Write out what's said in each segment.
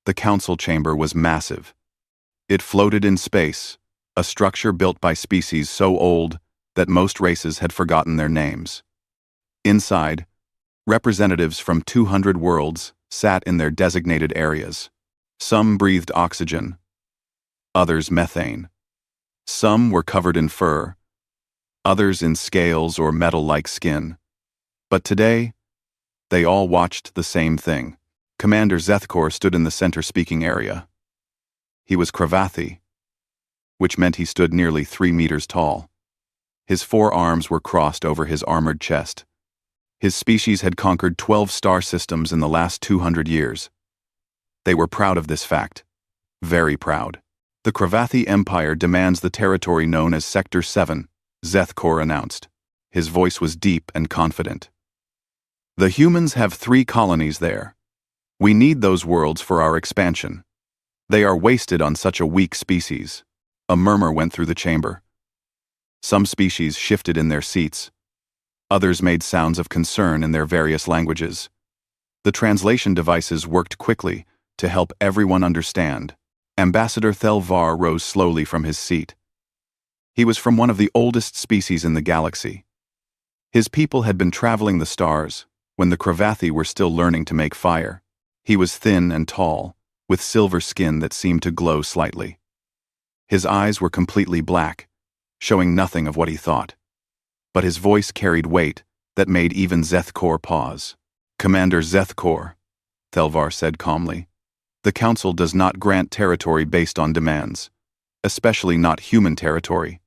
The council chamber was massive. It floated in space, a structure built by species so old that most races had forgotten their names. Inside, representatives from 200 worlds sat in their designated areas. Some breathed oxygen, others methane. Some were covered in fur, others in scales or metal-like skin. But today, they all watched the same thing. Commander Zethkor stood in the center speaking area. He was Cravathi, which meant he stood nearly 3 meters tall. His 4 arms were crossed over his armored chest. His species had conquered 12 star systems in the last 200 years. They were proud of this fact. Very proud. The Cravathi Empire demands the territory known as Sector 7, Zethkor announced. His voice was deep and confident. The humans have 3 colonies there. We need those worlds for our expansion. They are wasted on such a weak species. A murmur went through the chamber. Some species shifted in their seats. Others made sounds of concern in their various languages. The translation devices worked quickly to help everyone understand. Ambassador Thelvar rose slowly from his seat. He was from one of the oldest species in the galaxy. His people had been traveling the stars when the Cravathi were still learning to make fire. He was thin and tall, with silver skin that seemed to glow slightly. His eyes were completely black, showing nothing of what he thought. But his voice carried weight that made even Zethkor pause. Commander Zethkor, Thelvar said calmly, the Council does not grant territory based on demands, especially not human territory.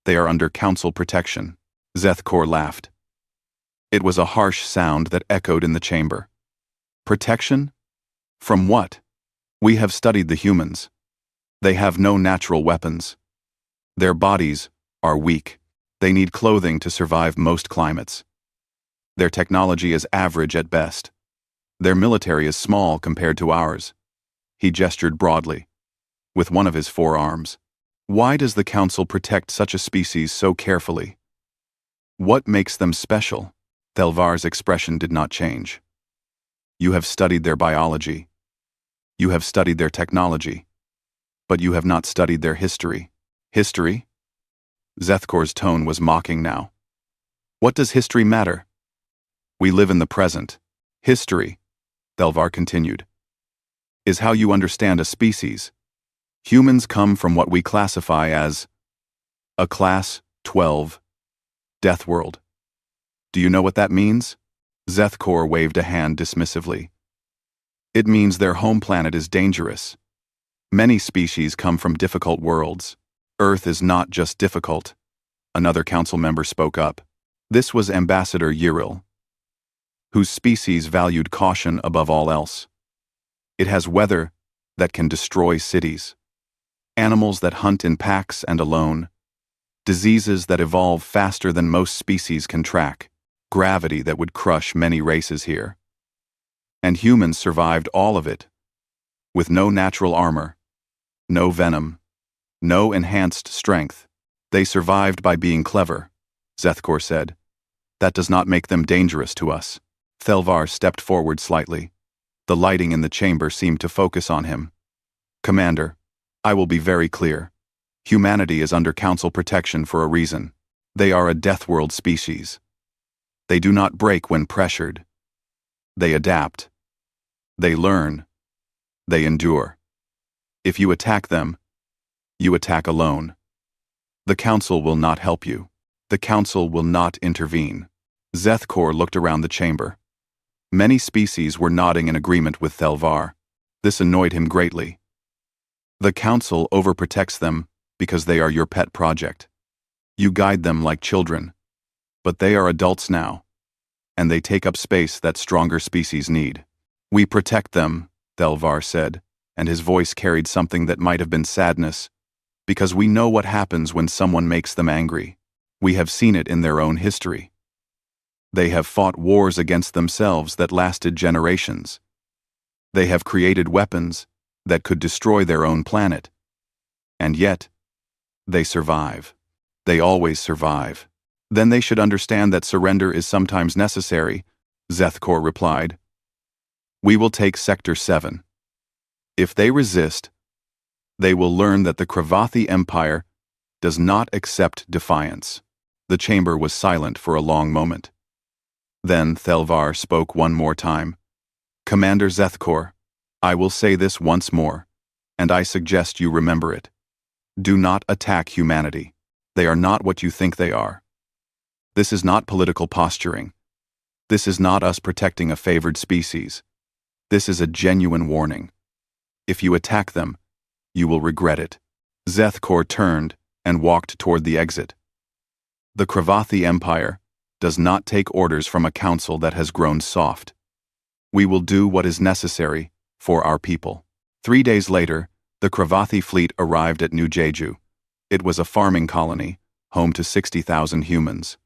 They are under Council protection. Zethkor laughed. It was a harsh sound that echoed in the chamber. Protection? From what? We have studied the humans. They have no natural weapons. Their bodies are weak. They need clothing to survive most climates. Their technology is average at best. Their military is small compared to ours. He gestured broadly, with one of his 4 arms. Why does the Council protect such a species so carefully? What makes them special? Thelvar's expression did not change. You have studied their biology. You have studied their technology. But you have not studied their history. History? Zethkor's tone was mocking now. What does history matter? We live in the present. History, Thelvar continued, is how you understand a species. Humans come from what we classify as a Class 12 Death World. Do you know what that means? Zethkor waved a hand dismissively. It means their home planet is dangerous. Many species come from difficult worlds. Earth is not just difficult. Another council member spoke up. This was Ambassador Yril, whose species valued caution above all else. It has weather that can destroy cities, animals that hunt in packs and alone, diseases that evolve faster than most species can track, gravity that would crush many races here. And humans survived all of it, with no natural armor, no venom, no enhanced strength. They survived by being clever, Zethkor said. That does not make them dangerous to us. Thelvar stepped forward slightly. The lighting in the chamber seemed to focus on him. Commander, I will be very clear. Humanity is under Council protection for a reason. They are a Death World species. They do not break when pressured. They adapt. They learn. They endure. If you attack them, you attack alone. The Council will not help you. The Council will not intervene. Zethkor looked around the chamber. Many species were nodding in agreement with Thelvar. This annoyed him greatly. The Council overprotects them because they are your pet project. You guide them like children. But they are adults now, and they take up space that stronger species need. We protect them, Thelvar said, and his voice carried something that might have been sadness, because we know what happens when someone makes them angry. We have seen it in their own history. They have fought wars against themselves that lasted generations. They have created weapons that could destroy their own planet. And yet, they survive. They always survive. Then they should understand that surrender is sometimes necessary, Zethkor replied. We will take Sector 7. If they resist, they will learn that the Cravathi Empire does not accept defiance. The chamber was silent for a long moment. Then Thelvar spoke one more time. Commander Zethkor, I will say this once more, and I suggest you remember it. Do not attack humanity. They are not what you think they are. This is not political posturing. This is not us protecting a favored species. This is a genuine warning. If you attack them, you will regret it. Zethkor turned and walked toward the exit. The Cravathi Empire does not take orders from a council that has grown soft. We will do what is necessary for our people. 3 days later, the Cravathi fleet arrived at New Jeju. It was a farming colony, home to 60,000 humans.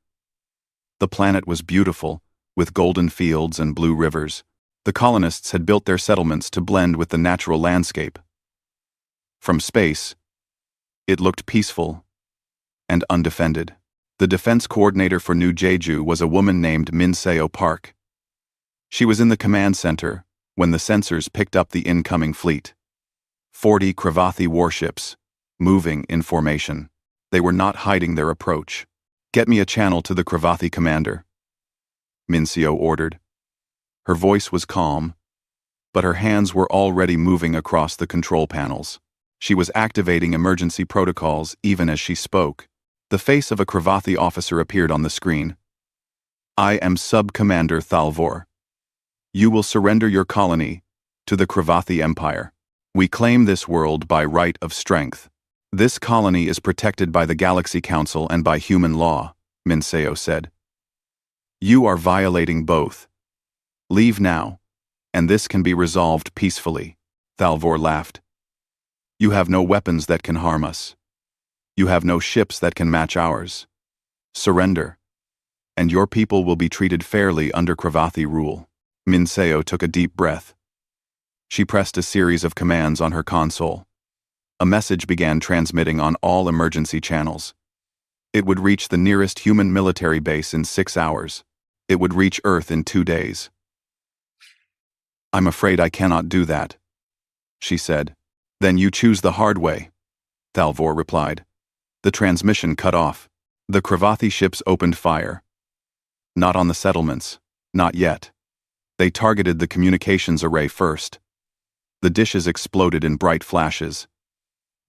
The planet was beautiful, with golden fields and blue rivers. The colonists had built their settlements to blend with the natural landscape. From space, it looked peaceful and undefended. The defense coordinator for New Jeju was a woman named Minseo Park. She was in the command center when the sensors picked up the incoming fleet. 40 Cravathi warships, moving in formation. They were not hiding their approach. Get me a channel to the Cravathi commander, Minseo ordered. Her voice was calm, but her hands were already moving across the control panels. She was activating emergency protocols even as she spoke. The face of a Cravathi officer appeared on the screen. I am Sub-Commander Thalvor. You will surrender your colony to the Cravathi Empire. We claim this world by right of strength. This colony is protected by the Galactic Council and by human law, Minseo said. You are violating both. Leave now, and this can be resolved peacefully, Thalvor laughed. You have no weapons that can harm us. You have no ships that can match ours. Surrender, and your people will be treated fairly under Cravathi rule. Minseo took a deep breath. She pressed a series of commands on her console. A message began transmitting on all emergency channels. It would reach the nearest human military base in 6 hours. It would reach Earth in 2 days. I'm afraid I cannot do that, she said. Then you choose the hard way, Thalvor replied. The transmission cut off. The Cravathi ships opened fire. Not on the settlements, not yet. They targeted the communications array first. The dishes exploded in bright flashes.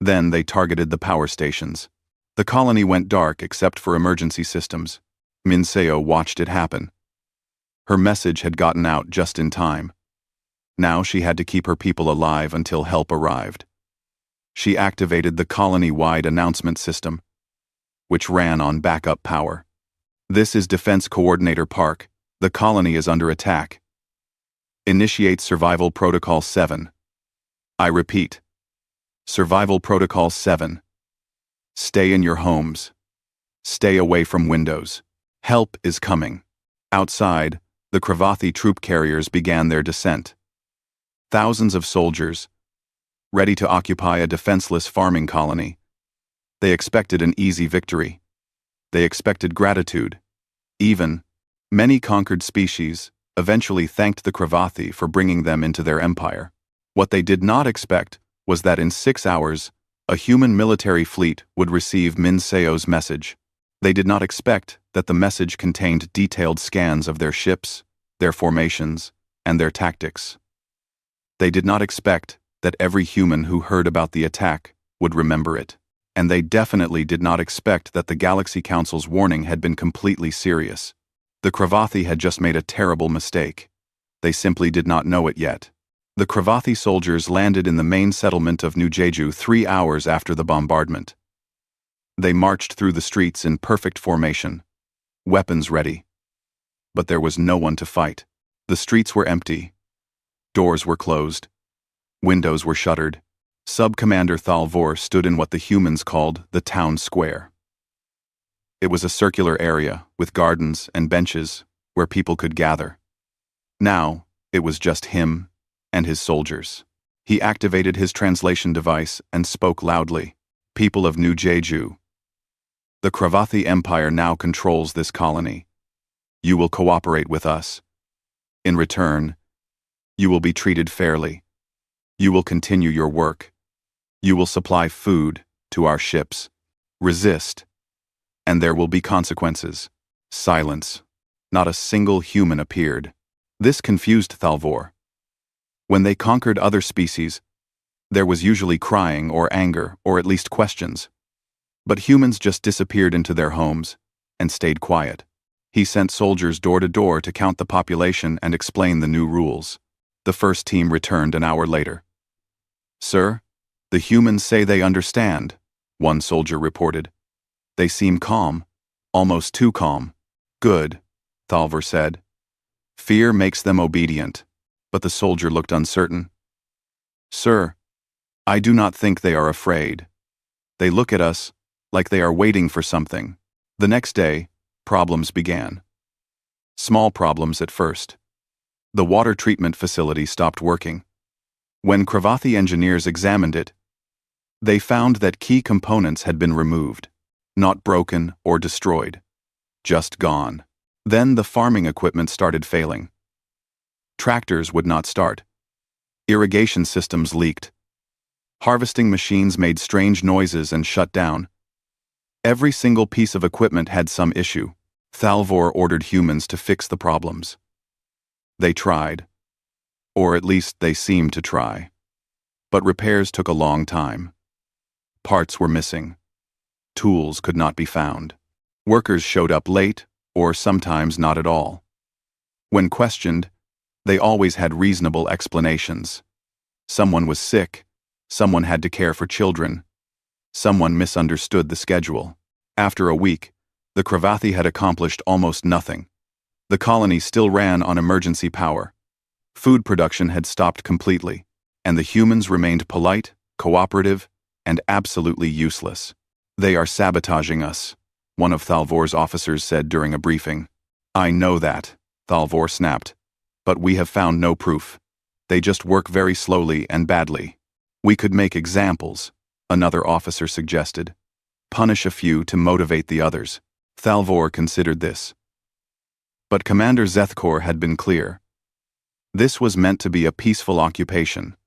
Then they targeted the power stations. The colony went dark except for emergency systems. Minseo watched it happen. Her message had gotten out just in time. Now she had to keep her people alive until help arrived. She activated the colony-wide announcement system, which ran on backup power. This is Defense Coordinator Park. The colony is under attack. Initiate Survival Protocol 7. I repeat. Survival Protocol 7. Stay in your homes. Stay away from windows. Help is coming. Outside, the Cravathi troop carriers began their descent. Thousands of soldiers, ready to occupy a defenseless farming colony. They expected an easy victory. They expected gratitude. Even, many conquered species eventually thanked the Cravathi for bringing them into their empire. What they did not expect was that in 6 hours, a human military fleet would receive Minseo's message. They did not expect that the message contained detailed scans of their ships, their formations, and their tactics. They did not expect that every human who heard about the attack would remember it. And they definitely did not expect that the Galaxy Council's warning had been completely serious. The Cravathi had just made a terrible mistake. They simply did not know it yet. The Cravathi soldiers landed in the main settlement of New Jeju 3 hours after the bombardment. They marched through the streets in perfect formation, weapons ready. But there was no one to fight. The streets were empty. Doors were closed. Windows were shuttered. Sub-Commander Thalvor stood in what the humans called the town square. It was a circular area with gardens and benches where people could gather. Now, it was just him and his soldiers. He activated his translation device and spoke loudly. People of New Jeju, the Cravathi Empire now controls this colony. You will cooperate with us. In return, you will be treated fairly. You will continue your work. You will supply food to our ships. Resist, and there will be consequences. Silence. Not a single human appeared. This confused Thalvor. When they conquered other species, there was usually crying or anger, or at least questions. But humans just disappeared into their homes and stayed quiet. He sent soldiers door to door to count the population and explain the new rules. The first team returned an hour later. "Sir, the humans say they understand," one soldier reported. "They seem calm, almost too calm." "Good," Thalvor said. "Fear makes them obedient." But the soldier looked uncertain. "Sir, I do not think they are afraid. They look at us like they are waiting for something." The next day, problems began. Small problems at first. The water treatment facility stopped working. When Cravathi engineers examined it, they found that key components had been removed, not broken or destroyed, just gone. Then the farming equipment started failing. Tractors would not start. Irrigation systems leaked. Harvesting machines made strange noises and shut down. Every single piece of equipment had some issue. Thalvor ordered humans to fix the problems. They tried, or at least they seemed to try. But repairs took a long time. Parts were missing. Tools could not be found. Workers showed up late, or sometimes not at all. When questioned, they always had reasonable explanations. Someone was sick, someone had to care for children, someone misunderstood the schedule. After a week, the Cravathi had accomplished almost nothing. The colony still ran on emergency power. Food production had stopped completely, and the humans remained polite, cooperative, and absolutely useless. "They are sabotaging us," one of Thalvor's officers said during a briefing. "I know that," Thalvor snapped. "But we have found no proof. They just work very slowly and badly." "We could make examples," another officer suggested. "Punish a few to motivate the others." Thalvor considered this. But Commander Zethkor had been clear. This was meant to be a peaceful occupation.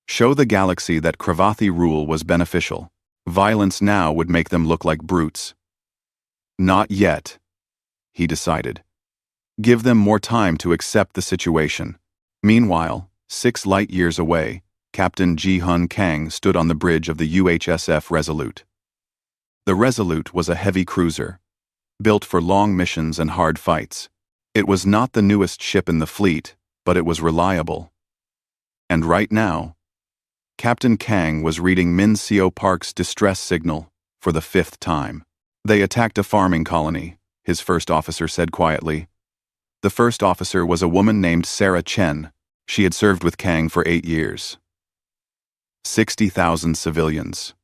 Show the galaxy that Cravathi rule was beneficial. Violence now would make them look like brutes. "Not yet," he decided. "Give them more time to accept the situation." Meanwhile, 6 light-years away, Captain Ji-Hun Kang stood on the bridge of the UHSF Resolute. The Resolute was a heavy cruiser, built for long missions and hard fights. It was not the newest ship in the fleet, but it was reliable. And right now, Captain Kang was reading Min Seo Park's distress signal for the 5th time. "They attacked a farming colony," his first officer said quietly. The first officer was a woman named Sarah Chen. She had served with Kang for 8 years. 60,000 civilians.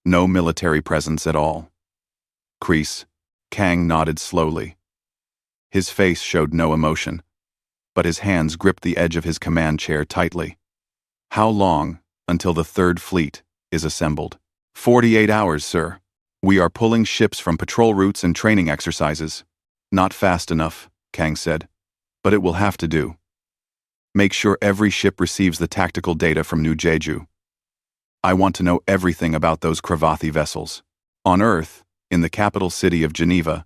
No military presence at all. Kreese. Kang nodded slowly. His face showed no emotion, but his hands gripped the edge of his command chair tightly. "How long until the 3rd Fleet is assembled?" 48 hours, sir. We are pulling ships from patrol routes and training exercises." "Not fast enough," Kang said, "but it will have to do. Make sure every ship receives the tactical data from New Jeju. I want to know everything about those Cravathi vessels." On Earth, in the capital city of Geneva,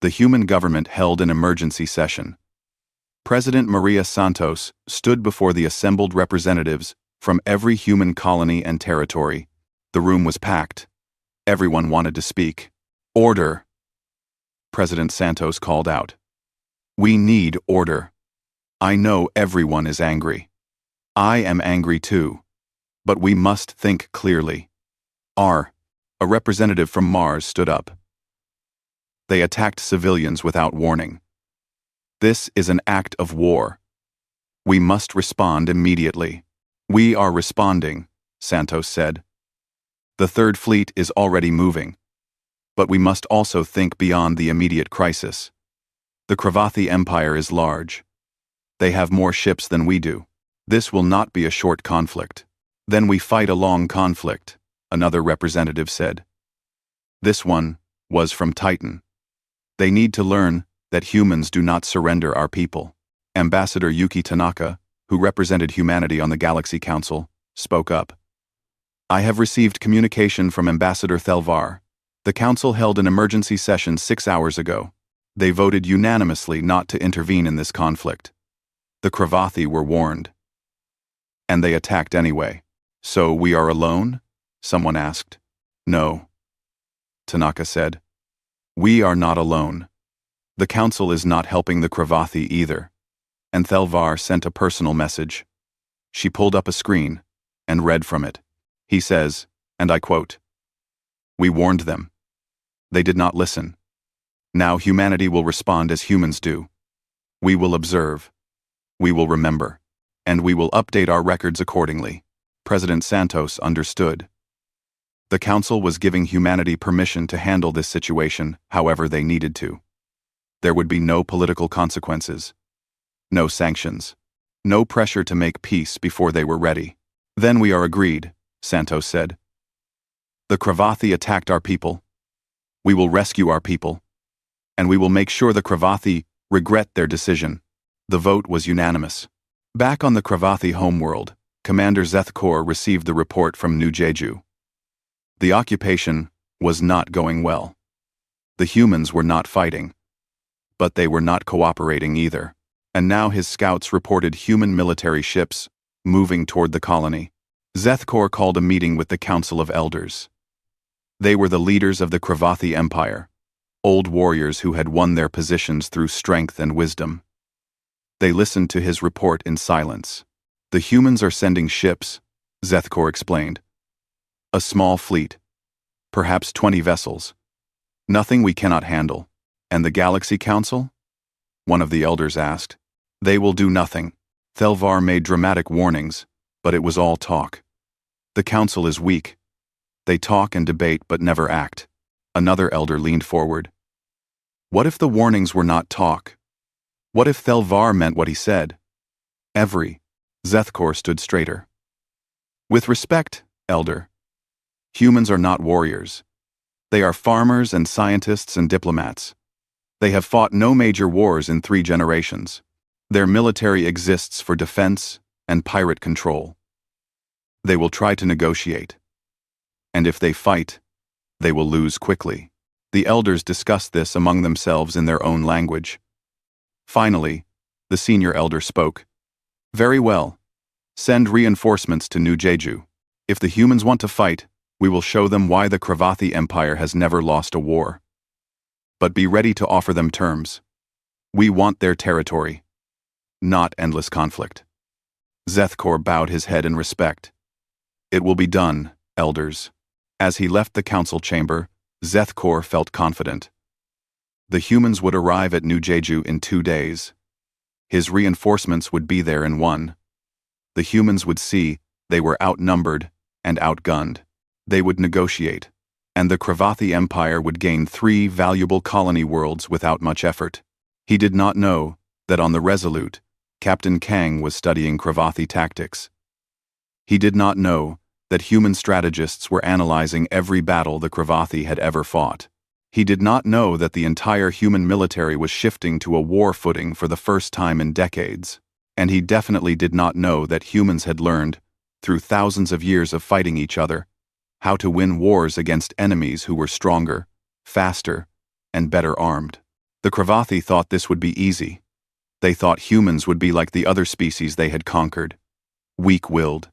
the human government held an emergency session. President Maria Santos stood before the assembled representatives from every human colony and territory. The room was packed. Everyone wanted to speak. "Order!" President Santos called out. "We need order. I know everyone is angry. I am angry too. But we must think clearly." A representative from Mars stood up. "They attacked civilians without warning. This is an act of war. We must respond immediately." "We are responding," Santos said. "The 3rd Fleet is already moving. But we must also think beyond the immediate crisis. The Cravathi Empire is large. They have more ships than we do. This will not be a short conflict. Then we fight a long conflict," another representative said. This one was from Titan. "They need to learn that humans do not surrender our people." Ambassador Yuki Tanaka, who represented humanity on the Galaxy Council, spoke up. I have received communication from Ambassador Thelvar. The Council held an emergency session 6 hours ago. They voted unanimously not to intervene in this conflict. The Cravathi were warned. And they attacked anyway. So we are alone? Someone asked. No. Tanaka said. We are not alone. The Council is not helping the Cravathi either. And Thelvar sent a personal message. She pulled up a screen and read from it. He says, and I quote, "We warned them. They did not listen. Now humanity will respond as humans do. We will observe. We will remember. And we will update our records accordingly." President Santos understood. The Council was giving humanity permission to handle this situation however they needed to. There would be no political consequences. No sanctions. No pressure to make peace before they were ready. Then we are agreed, Santos said. The Cravathi attacked our people. We will rescue our people. And we will make sure the Cravathi regret their decision. The vote was unanimous. Back on the Cravathi homeworld, Commander Zethkor received the report from New Jeju. The occupation was not going well. The humans were not fighting. But they were not cooperating either. And now his scouts reported human military ships moving toward the colony. Zethkor called a meeting with the Council of Elders. They were the leaders of the Cravathi Empire, old warriors who had won their positions through strength and wisdom. They listened to his report in silence. The humans are sending ships, Zethkor explained. A small fleet. Perhaps 20 vessels. Nothing we cannot handle. And the Galaxy Council? One of the elders asked. They will do nothing. Thelvar made dramatic warnings, but it was all talk. The Council is weak. They talk and debate but never act. Another elder leaned forward. What if the warnings were not talk? What if Thelvar meant what he said? Zethkor stood straighter. With respect, elder. Humans are not warriors. They are farmers and scientists and diplomats. They have fought no major wars in 3 generations. Their military exists for defense and pirate control. They will try to negotiate. And if they fight, they will lose quickly. The elders discussed this among themselves in their own language. Finally, the senior elder spoke. Very well. Send reinforcements to New Jeju. If the humans want to fight, we will show them why the Cravathi Empire has never lost a war. But be ready to offer them terms. We want their territory, not endless conflict. Zethkor bowed his head in respect. It will be done, elders. As he left the council chamber, Zethkor felt confident. The humans would arrive at New Jeju in 2 days. His reinforcements would be there in 1. The humans would see they were outnumbered and outgunned. They would negotiate, and the Cravathi Empire would gain 3 valuable colony worlds without much effort. He did not know that on the Resolute, Captain Kang was studying Cravathi tactics. He did not know that human strategists were analyzing every battle the Cravathi had ever fought. He did not know that the entire human military was shifting to a war footing for the first time in decades. And he definitely did not know that humans had learned, through thousands of years of fighting each other, how to win wars against enemies who were stronger, faster, and better armed. The Cravathi thought this would be easy. They thought humans would be like the other species they had conquered, weak-willed,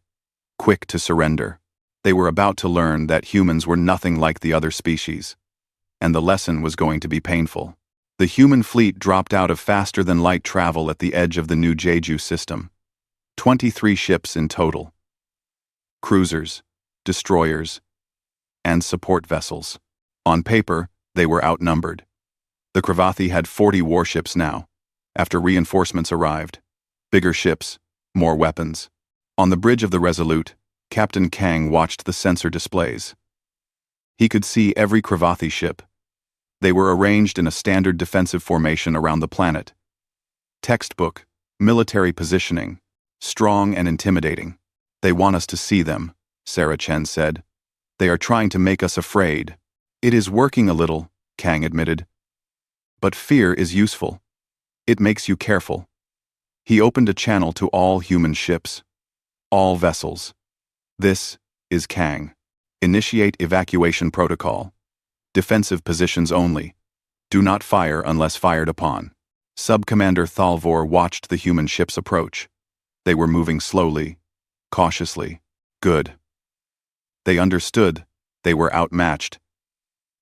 quick to surrender. They were about to learn that humans were nothing like the other species, and the lesson was going to be painful. The human fleet dropped out of faster-than-light travel at the edge of the New Jeju system. 23 ships in total. Cruisers, destroyers, and support vessels. On paper, they were outnumbered. The Cravathi had 40 warships now, after reinforcements arrived. Bigger ships, more weapons. On the bridge of the Resolute, Captain Kang watched the sensor displays. He could see every Cravathi ship. They were arranged in a standard defensive formation around the planet. Textbook, military positioning, strong and intimidating. They want us to see them, Sarah Chen said. They are trying to make us afraid. It is working a little, Kang admitted. But fear is useful. It makes you careful. He opened a channel to all human ships, all vessels. This is Kang. Initiate evacuation protocol. Defensive positions only. Do not fire unless fired upon. Sub-Commander Thalvor watched the human ships approach. They were moving slowly, cautiously. Good. They understood. They were outmatched.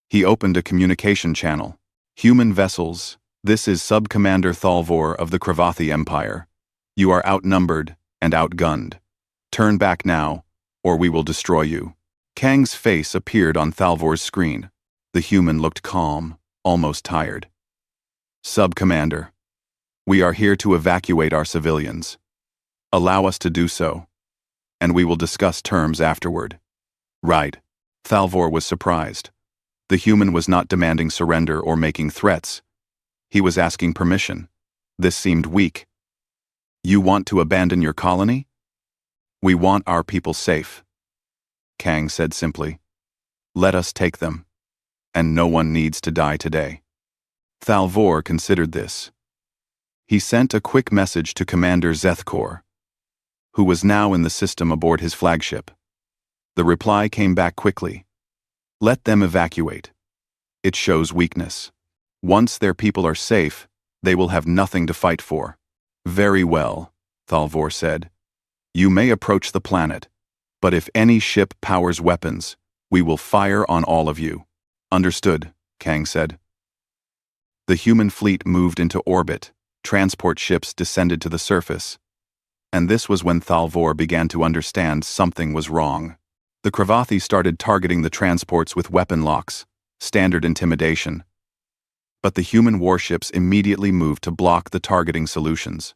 He opened a communication channel. Human vessels, this is Sub-Commander Thalvor of the Kravathi Empire. You are outnumbered and outgunned. Turn back now, or we will destroy you. Kang's face appeared on Thalvor's screen. The human looked calm, almost tired. Sub-Commander, we are here to evacuate our civilians. Allow us to do so, and we will discuss terms afterward. Right. Thalvor was surprised. The human was not demanding surrender or making threats. He was asking permission. This seemed weak. You want to abandon your colony? We want our people safe. Kang said simply. Let us take them. And no one needs to die today. Thalvor considered this. He sent a quick message to Commander Zethkor, who was now in the system aboard his flagship. The reply came back quickly. Let them evacuate. It shows weakness. Once their people are safe, they will have nothing to fight for. Very well, Thalvor said. You may approach the planet, but if any ship powers weapons, we will fire on all of you. Understood, Kang said. The human fleet moved into orbit. Transport ships descended to the surface. And this was when Thalvor began to understand something was wrong. The Kravathi started targeting the transports with weapon locks, standard intimidation. But the human warships immediately moved to block the targeting solutions.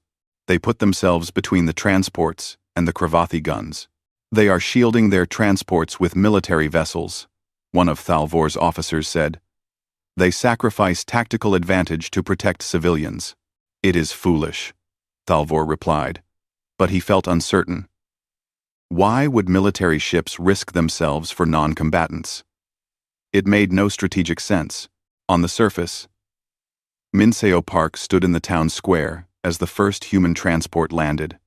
They put themselves between the transports and the Kravathi guns. They are shielding their transports with military vessels, one of Thalvor's officers said. They sacrifice tactical advantage to protect civilians. It is foolish, Thalvor replied, but he felt uncertain. Why would military ships risk themselves for non-combatants? It made no strategic sense. On the surface, Minseo Park stood in the town square as the first human transport landed.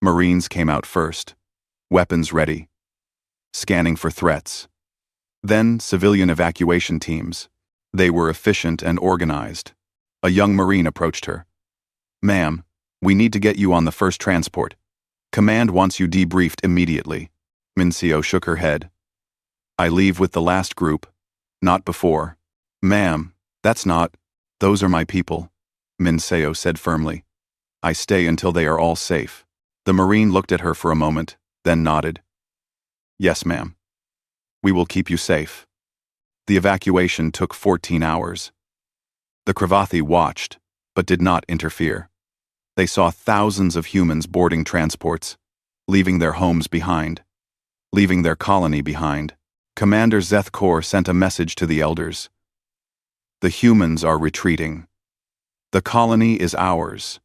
Marines came out first, weapons ready, scanning for threats. Then civilian evacuation teams. They were efficient and organized. A young Marine approached her. Ma'am, we need to get you on the first transport. Command wants you debriefed immediately. Minseo shook her head. I leave with the last group, not before. Ma'am, that's not. Those are my people, Minseo said firmly. I stay until they are all safe. The Marine looked at her for a moment, then nodded. Yes, ma'am. We will keep you safe. The evacuation took 14 hours. The Kravathi watched, but did not interfere. They saw thousands of humans boarding transports, leaving their homes behind, leaving their colony behind. Commander Zethkor sent a message to the elders. The humans are retreating. The colony is ours.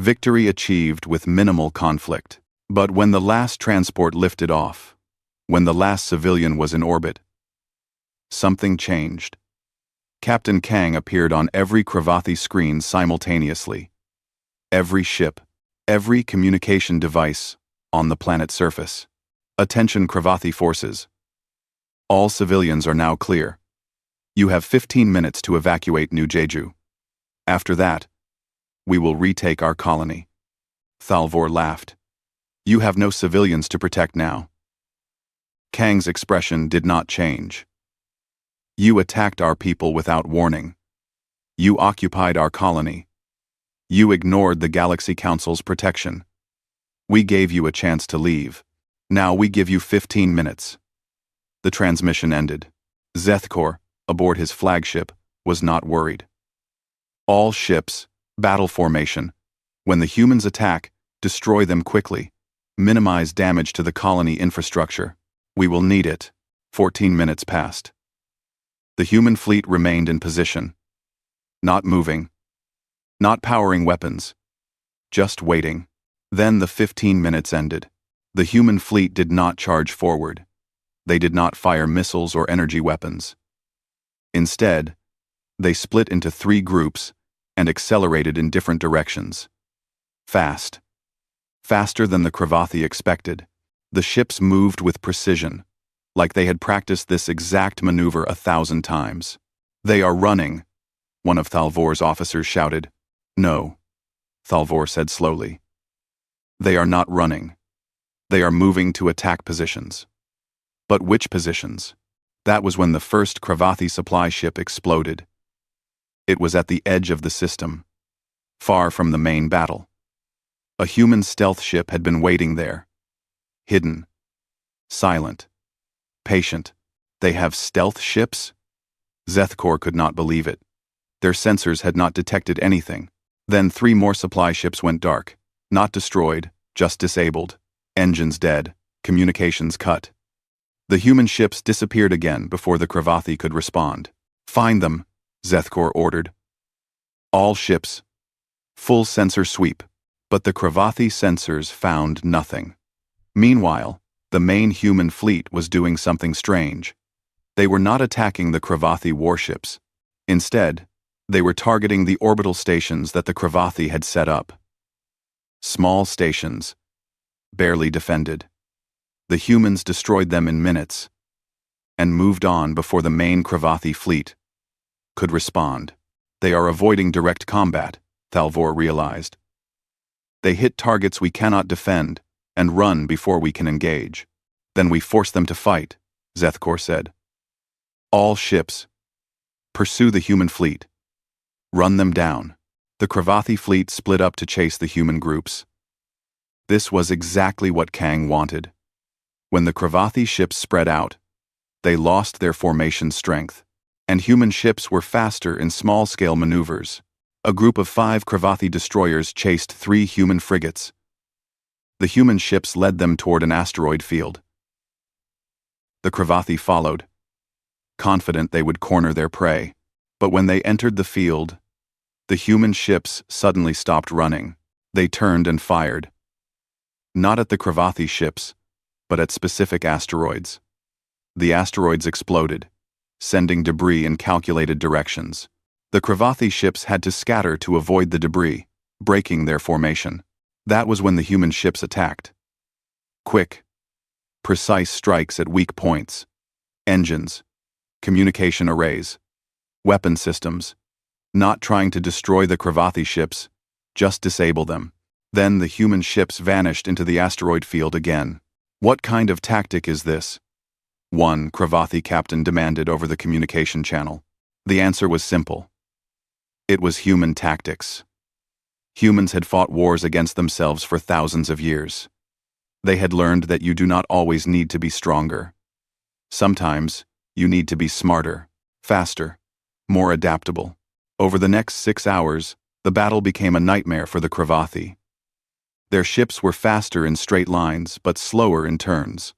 Victory achieved with minimal conflict. But when the last transport lifted off, when the last civilian was in orbit, something changed. Captain Kang appeared on every Kravathi screen simultaneously. Every ship, every communication device on the planet's surface. Attention Kravathi forces. All civilians are now clear. You have 15 minutes to evacuate New Jeju. After that, we will retake our colony. Thalvor laughed. You have no civilians to protect now. Kang's expression did not change. You attacked our people without warning. You occupied our colony. You ignored the Galaxy Council's protection. We gave you a chance to leave. Now we give you 15 minutes. The transmission ended. Zethkor, aboard his flagship, was not worried. All ships, battle formation. When the humans attack, destroy them quickly. Minimize damage to the colony infrastructure. We will need it. 14 minutes passed. The human fleet remained in position. Not moving. Not powering weapons. Just waiting. Then the 15 minutes ended. The human fleet did not charge forward. They did not fire missiles or energy weapons. Instead, they split into 3 groups and accelerated in different directions. Fast. Faster than the Cravathi expected. The ships moved with precision, like they had practiced this exact maneuver 1,000 times. "They are running," one of Thalvor's officers shouted. "No," Thalvor said slowly. "They are not running. They are moving to attack positions." But which positions? That was when the first Cravathi supply ship exploded. It was at the edge of the system, far from the main battle. A human stealth ship had been waiting there. Hidden. Silent. Patient. They have stealth ships? Zethkor could not believe it. Their sensors had not detected anything. Then 3 more supply ships went dark. Not destroyed, just disabled. Engines dead. Communications cut. The human ships disappeared again before the Cravathi could respond. "Find them," Zethkor ordered. All ships. Full sensor sweep. But the Cravathi sensors found nothing. Meanwhile, the main human fleet was doing something strange. They were not attacking the Cravathi warships. Instead, they were targeting the orbital stations that the Cravathi had set up. Small stations, barely defended. The humans destroyed them in minutes and moved on before the main Cravathi fleet could respond. They are avoiding direct combat, Thalvor realized. They hit targets we cannot defend and run before we can engage. Then we force them to fight, Zethkor said. All ships. Pursue the human fleet. Run them down. The Cravathi fleet split up to chase the human groups. This was exactly what Kang wanted. When the Cravathi ships spread out, they lost their formation strength, and human ships were faster in small-scale maneuvers. A group of 5 Cravathi destroyers chased 3 human frigates. The human ships led them toward an asteroid field. The Cravathi followed, confident they would corner their prey. But when they entered the field, the human ships suddenly stopped running. They turned and fired. Not at the Cravathi ships, but at specific asteroids. The asteroids exploded, sending debris in calculated directions. The Cravathi ships had to scatter to avoid the debris, breaking their formation. That was when the human ships attacked. Quick, precise strikes at weak points. Engines, communication arrays, weapon systems. Not trying to destroy the Cravathi ships, just disable them. Then the human ships vanished into the asteroid field again. What kind of tactic is this? One Cravathi captain demanded over the communication channel. The answer was simple. It was human tactics. Humans had fought wars against themselves for thousands of years. They had learned that you do not always need to be stronger. Sometimes, you need to be smarter, faster, more adaptable. Over the next 6 hours, the battle became a nightmare for the Cravathi. Their ships were faster in straight lines, but slower in turns.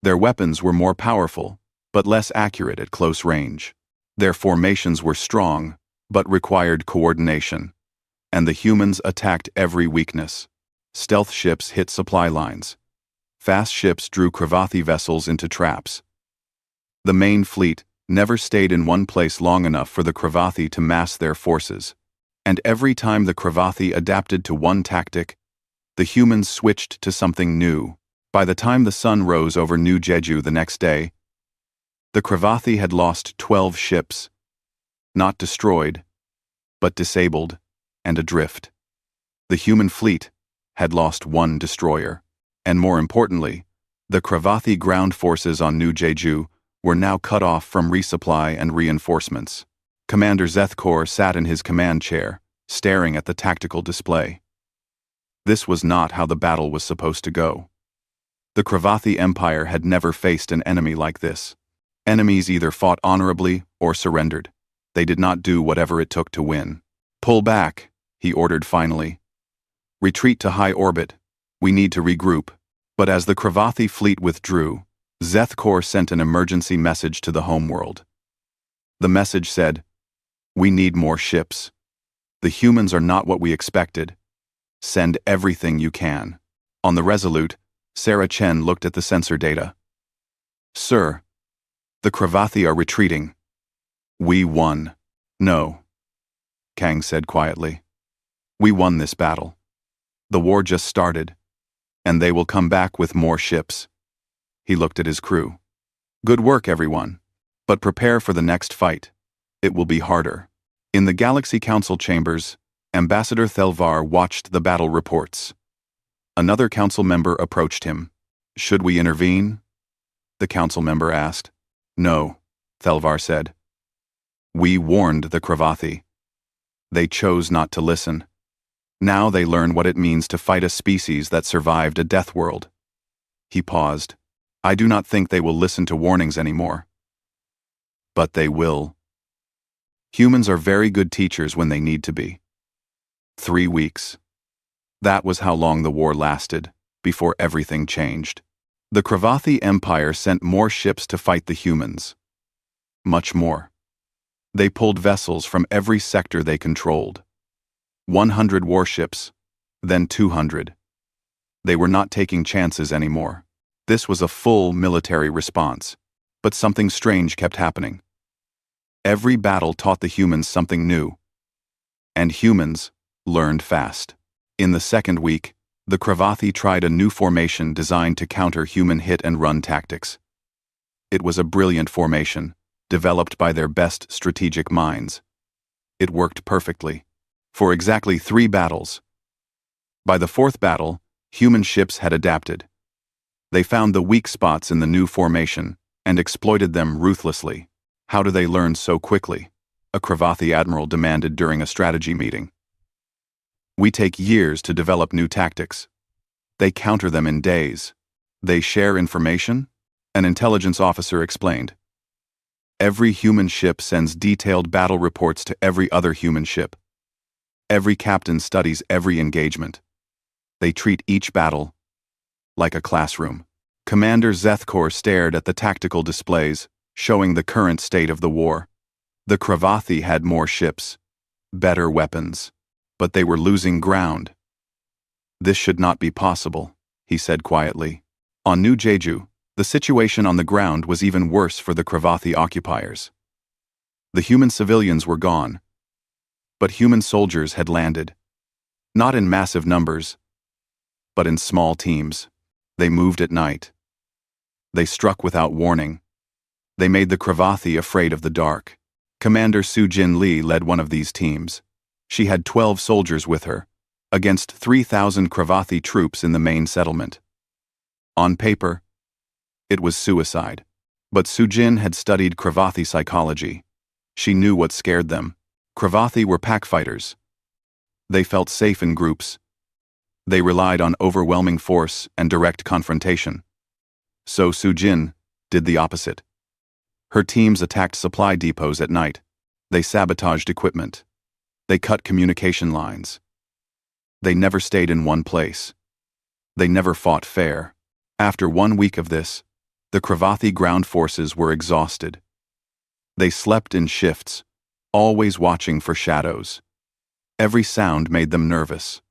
Their weapons were more powerful, but less accurate at close range. Their formations were strong, but required coordination. And the humans attacked every weakness. Stealth ships hit supply lines. Fast ships drew Cravathi vessels into traps. The main fleet never stayed in one place long enough for the Cravathi to mass their forces. And every time the Cravathi adapted to one tactic, the humans switched to something new. By the time the sun rose over New Jeju the next day, the Cravathi had lost 12 ships. Not destroyed, but disabled and adrift. The human fleet had lost 1 destroyer. And more importantly, the Cravathi ground forces on New Jeju were now cut off from resupply and reinforcements. Commander Zethkor sat in his command chair, staring at the tactical display. This was not how the battle was supposed to go. The Cravathi Empire had never faced an enemy like this. Enemies either fought honorably or surrendered. They did not do whatever it took to win. "Pull back," he ordered finally. "Retreat to high orbit. We need to regroup." But as the Cravathi fleet withdrew, Zethkor sent an emergency message to the homeworld. The message said, "We need more ships. The humans are not what we expected. Send everything you can." On the Resolute, Sarah Chen looked at the sensor data. "Sir, the Cravathi are retreating. We won." "No," Kang said quietly. "We won this battle. The war just started, and they will come back with more ships. He looked at his crew. Good work, everyone. But prepare for the next fight. It will be harder. In the Galaxy Council chambers, Ambassador Thelvar watched the battle reports. Another council member approached him. Should we intervene? The council member asked. No, Thelvar said. We warned the Cravathi. They chose not to listen. Now they learn what it means to fight a species that survived a death world. He paused. I do not think they will listen to warnings anymore. But they will. Humans are very good teachers when they need to be. 3 weeks. That was how long the war lasted, before everything changed. The Cravathi Empire sent more ships to fight the humans. Much more. They pulled vessels from every sector they controlled. 100 warships, then 200. They were not taking chances anymore. This was a full military response, but something strange kept happening. Every battle taught the humans something new, and humans learned fast. In the second week, the Cravathi tried a new formation designed to counter human hit-and-run tactics. It was a brilliant formation, developed by their best strategic minds. It worked perfectly, for exactly 3 battles. By the 4th battle, human ships had adapted. They found the weak spots in the new formation and exploited them ruthlessly. How do they learn so quickly? A Cravathi admiral demanded during a strategy meeting. We take years to develop new tactics. They counter them in days. They share information? An intelligence officer explained. Every human ship sends detailed battle reports to every other human ship. Every captain studies every engagement. They treat each battle like a classroom. Commander Zethkor stared at the tactical displays, showing the current state of the war. The Cravathi had more ships, better weapons, but they were losing ground. This should not be possible, he said quietly. On New Jeju, the situation on the ground was even worse for the Cravathi occupiers. The human civilians were gone, but human soldiers had landed. Not in massive numbers, but in small teams. They moved at night. They struck without warning. They made the Cravathi afraid of the dark. Commander Su-Jin Lee led one of these teams. She had 12 soldiers with her, against 3,000 Cravathi troops in the main settlement. On paper, it was suicide. But Su-Jin had studied Cravathi psychology. She knew what scared them. Cravathi were pack fighters. They felt safe in groups. They relied on overwhelming force and direct confrontation. So Su-Jin did the opposite. Her teams attacked supply depots at night. They sabotaged equipment. They cut communication lines. They never stayed in one place. They never fought fair. After 1 week of this, the Cravathi ground forces were exhausted. They slept in shifts, always watching for shadows. Every sound made them nervous.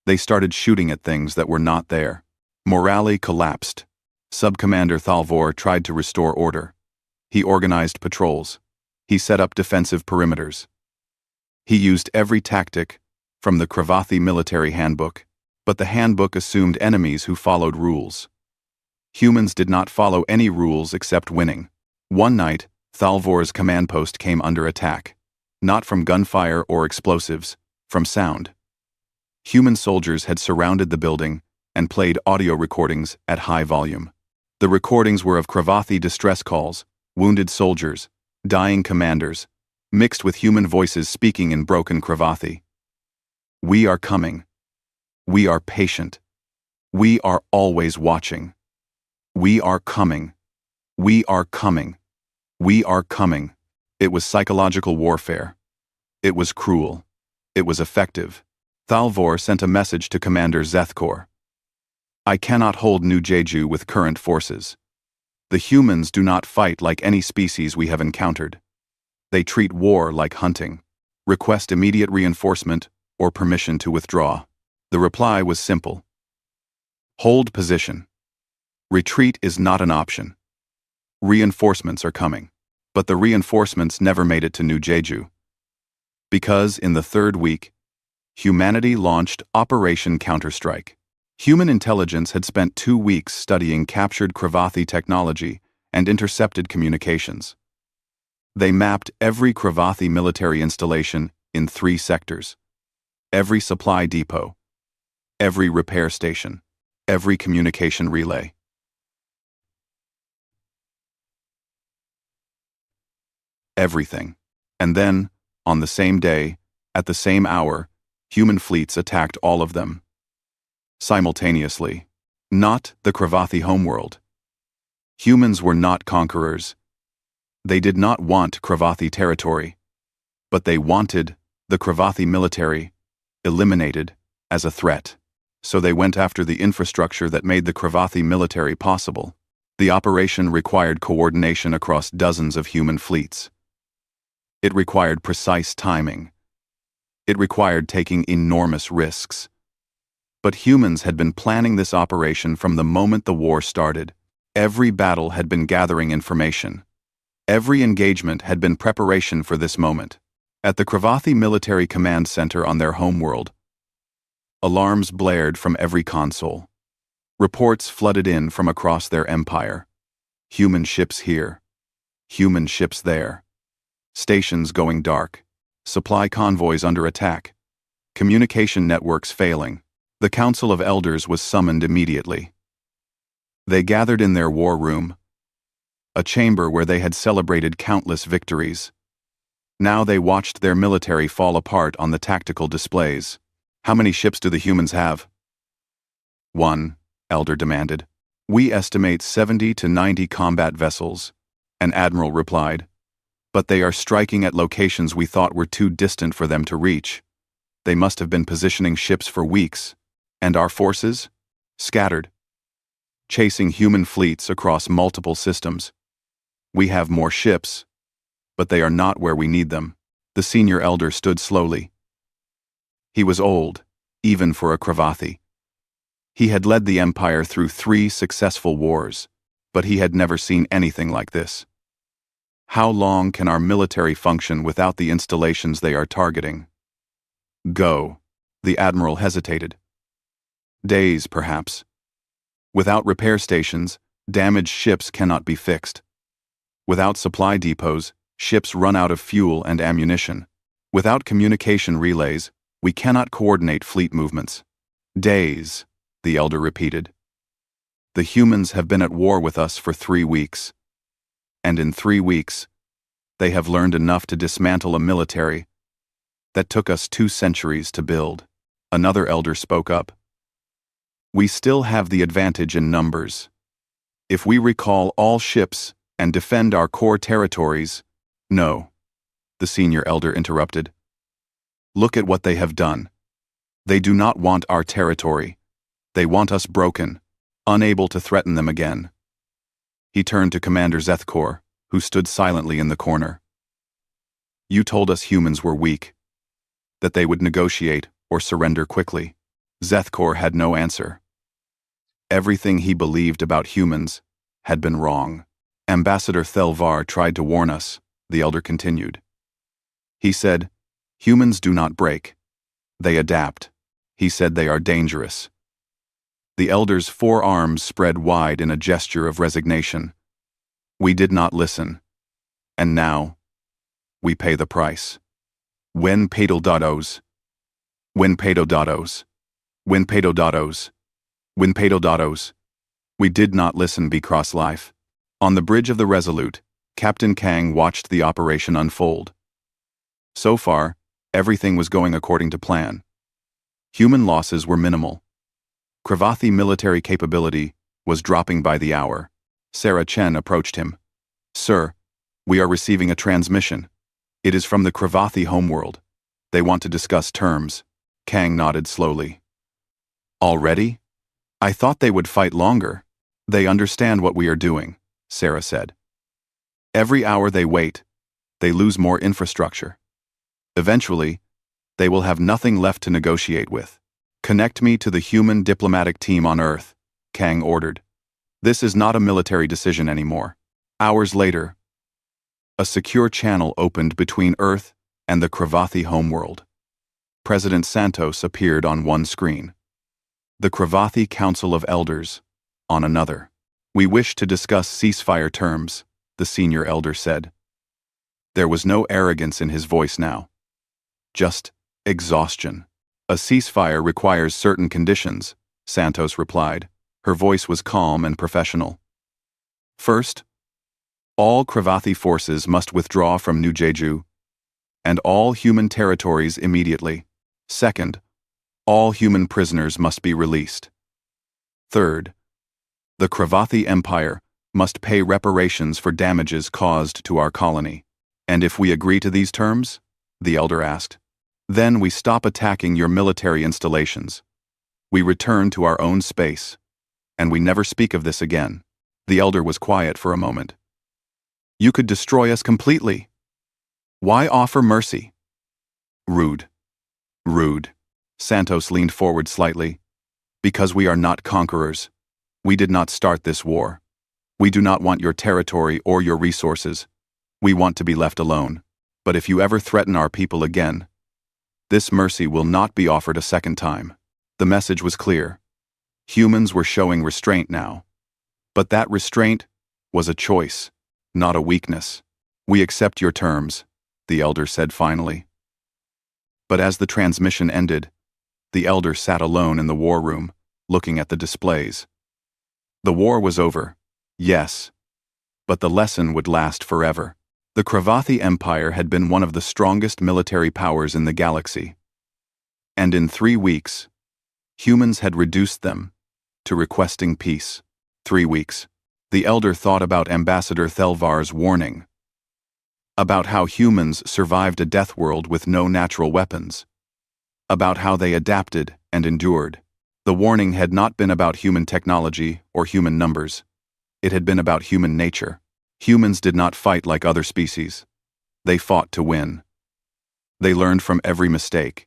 They started shooting at things that were not there. Morale collapsed. Sub-Commander Thalvor tried to restore order. He organized patrols. He set up defensive perimeters. He used every tactic from the Cravathi military handbook, but the handbook assumed enemies who followed rules. Humans did not follow any rules except winning. One night, Thalvor's command post came under attack. Not from gunfire or explosives, from sound. Human soldiers had surrounded the building and played audio recordings at high volume. The recordings were of Cravathi distress calls, wounded soldiers, dying commanders, mixed with human voices speaking in broken Cravathi. We are coming. We are patient. We are always watching. We are coming. We are coming. We are coming. It was psychological warfare. It was cruel. It was effective. Thalvor sent a message to Commander Zethkor. I cannot hold New Jeju with current forces. The humans do not fight like any species we have encountered. They treat war like hunting. Request immediate reinforcement or permission to withdraw. The reply was simple. Hold position. Retreat is not an option. Reinforcements are coming. But the reinforcements never made it to New Jeju. Because in the 3rd week, Humanity launched Operation Counterstrike. Human intelligence had spent 2 weeks studying captured Kravathi technology and intercepted communications. They mapped every Kravathi military installation in 3 sectors: every supply depot, every repair station, every communication relay. Everything. And then, on the same day, at the same hour, human fleets attacked all of them. Simultaneously. Not the Kravathi homeworld. Humans were not conquerors. They did not want Kravathi territory. But they wanted the Kravathi military eliminated as a threat. So they went after the infrastructure that made the Kravathi military possible. The operation required coordination across dozens of human fleets. It required precise timing. It required taking enormous risks. But humans had been planning this operation from the moment the war started. Every battle had been gathering information. Every engagement had been preparation for this moment. At the Kravathi Military Command Center on their homeworld, alarms blared from every console. Reports flooded in from across their empire. Human ships here. Human ships there. Stations going dark. Supply convoys under attack. Communication networks failing. The Council of Elders was summoned immediately. They gathered in their war room, a chamber where they had celebrated countless victories. Now they watched their military fall apart on the tactical displays. How many ships do the humans have? 1, Elder demanded. We estimate 70 to 90 combat vessels, an admiral replied. But they are striking at locations we thought were too distant for them to reach. They must have been positioning ships for weeks. And our forces? Scattered. Chasing human fleets across multiple systems. We have more ships, but they are not where we need them. The senior elder stood slowly. He was old, even for a Kravathi. He had led the empire through 3 successful wars, but he had never seen anything like this. How long can our military function without the installations they are targeting? Go. The admiral hesitated. Days, perhaps. Without repair stations, damaged ships cannot be fixed. Without supply depots, ships run out of fuel and ammunition. Without communication relays, we cannot coordinate fleet movements. Days, the elder repeated. The humans have been at war with us for 3 weeks. And in 3 weeks, they have learned enough to dismantle a military that took us 2 centuries to build. Another elder spoke up. We still have the advantage in numbers. If we recall all ships and defend our core territories— No, the senior elder interrupted. Look at what they have done. They do not want our territory. They want us broken, unable to threaten them again. He turned to Commander Zethkor, who stood silently in the corner. You told us humans were weak, that they would negotiate or surrender quickly. Zethkor had no answer. Everything he believed about humans had been wrong. Ambassador Thelvar tried to warn us, the elder continued. He said, humans do not break. They adapt. He said they are dangerous. The elder's 4 arms spread wide in a gesture of resignation. We did not listen. And now, we pay the price. When pedodados. When pedodados. When pedodados. When pedodados. We did not listen, be cross life. On the bridge of the Resolute, Captain Kang watched the operation unfold. So far, everything was going according to plan. Human losses were minimal. Kravathi military capability was dropping by the hour. Sarah Chen approached him. Sir, we are receiving a transmission. It is from the Kravathi homeworld. They want to discuss terms. Kang nodded slowly. Already? I thought they would fight longer. They understand what we are doing, Sarah said. Every hour they wait, they lose more infrastructure. Eventually, they will have nothing left to negotiate with. Connect me to the human diplomatic team on Earth, Kang ordered. This is not a military decision anymore. Hours later, a secure channel opened between Earth and the Kravathi homeworld. President Santos appeared on one screen. The Galactic Council of Elders on another. "We wish to discuss ceasefire terms," the senior elder said. There was no arrogance in his voice now. Just exhaustion. "A ceasefire requires certain conditions," Santos replied. Her voice was calm and professional. "First, all Galactic forces must withdraw from New Jeju and all human territories immediately. Second, all human prisoners must be released. Third, the Galactic Empire must pay reparations for damages caused to our colony. And if we agree to these terms?" the elder asked. "Then we stop attacking your military installations. We return to our own space, and we never speak of this again." The elder was quiet for a moment. "You could destroy us completely. Why offer mercy?" "Rude. Rude." Santos leaned forward slightly. "Because we are not conquerors. We did not start this war. We do not want your territory or your resources. We want to be left alone. But if you ever threaten our people again, this mercy will not be offered a second time." The message was clear. Humans were showing restraint now. But that restraint was a choice, not a weakness. "We accept your terms," the elder said finally. But as the transmission ended, the elder sat alone in the war room, looking at the displays. The war was over, yes, but the lesson would last forever. The Galactic Empire had been one of the strongest military powers in the galaxy. And in 3 weeks, humans had reduced them to requesting peace. 3 weeks. The elder thought about Ambassador Thelvar's warning. About how humans survived a death world with no natural weapons. About how they adapted and endured. The warning had not been about human technology or human numbers. It had been about human nature. Humans did not fight like other species. They fought to win. They learned from every mistake.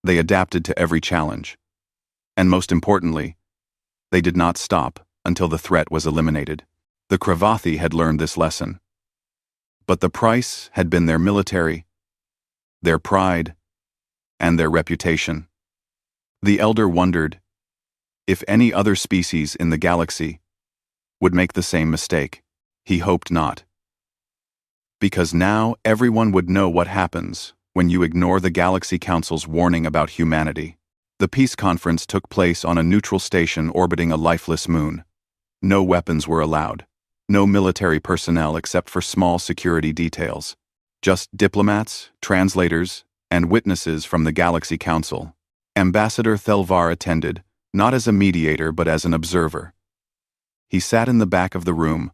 They adapted to every challenge. And most importantly, they did not stop until the threat was eliminated. The Galactic had learned this lesson. But the price had been their military, their pride, and their reputation. The elder wondered if any other species in the galaxy would make the same mistake. He hoped not. Because now everyone would know what happens when you ignore the Galaxy Council's warning about humanity. The peace conference took place on a neutral station orbiting a lifeless moon. No weapons were allowed. No military personnel except for small security details. Just diplomats, translators, and witnesses from the Galaxy Council. Ambassador Thelvar attended, not as a mediator but as an observer. He sat in the back of the room,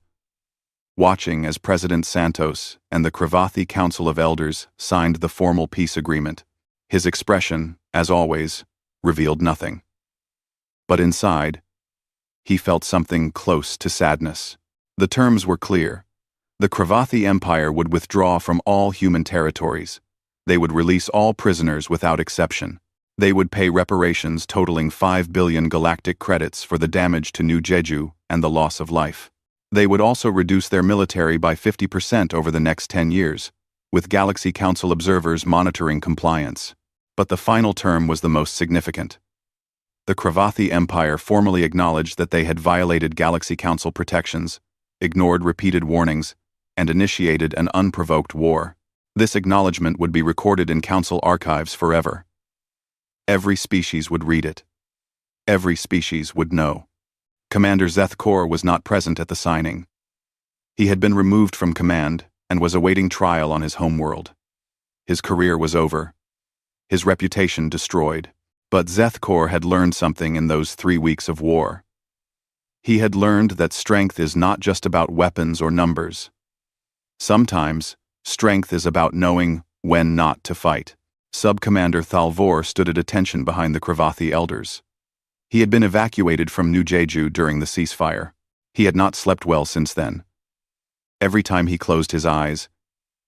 watching as President Santos and the Galactic Council of Elders signed the formal peace agreement. His expression, as always, revealed nothing. But inside, he felt something close to sadness. The terms were clear. The Galactic Empire would withdraw from all human territories. They would release all prisoners without exception. They would pay reparations totaling 5 billion galactic credits for the damage to New Jeju and the loss of life. They would also reduce their military by 50% over the next 10 years, with Galaxy Council observers monitoring compliance. But the final term was the most significant. The Galactic Empire formally acknowledged that they had violated Galaxy Council protections, ignored repeated warnings, and initiated an unprovoked war. This acknowledgement would be recorded in Council archives forever. Every species would read it. Every species would know. Commander Zethkor was not present at the signing. He had been removed from command and was awaiting trial on his homeworld. His career was over. His reputation destroyed. But Zethkor had learned something in those 3 weeks of war. He had learned that strength is not just about weapons or numbers. Sometimes, strength is about knowing when not to fight. Sub-Commander Thalvor stood at attention behind the Galactic Elders. He had been evacuated from New Jeju during the ceasefire. He had not slept well since then. Every time he closed his eyes,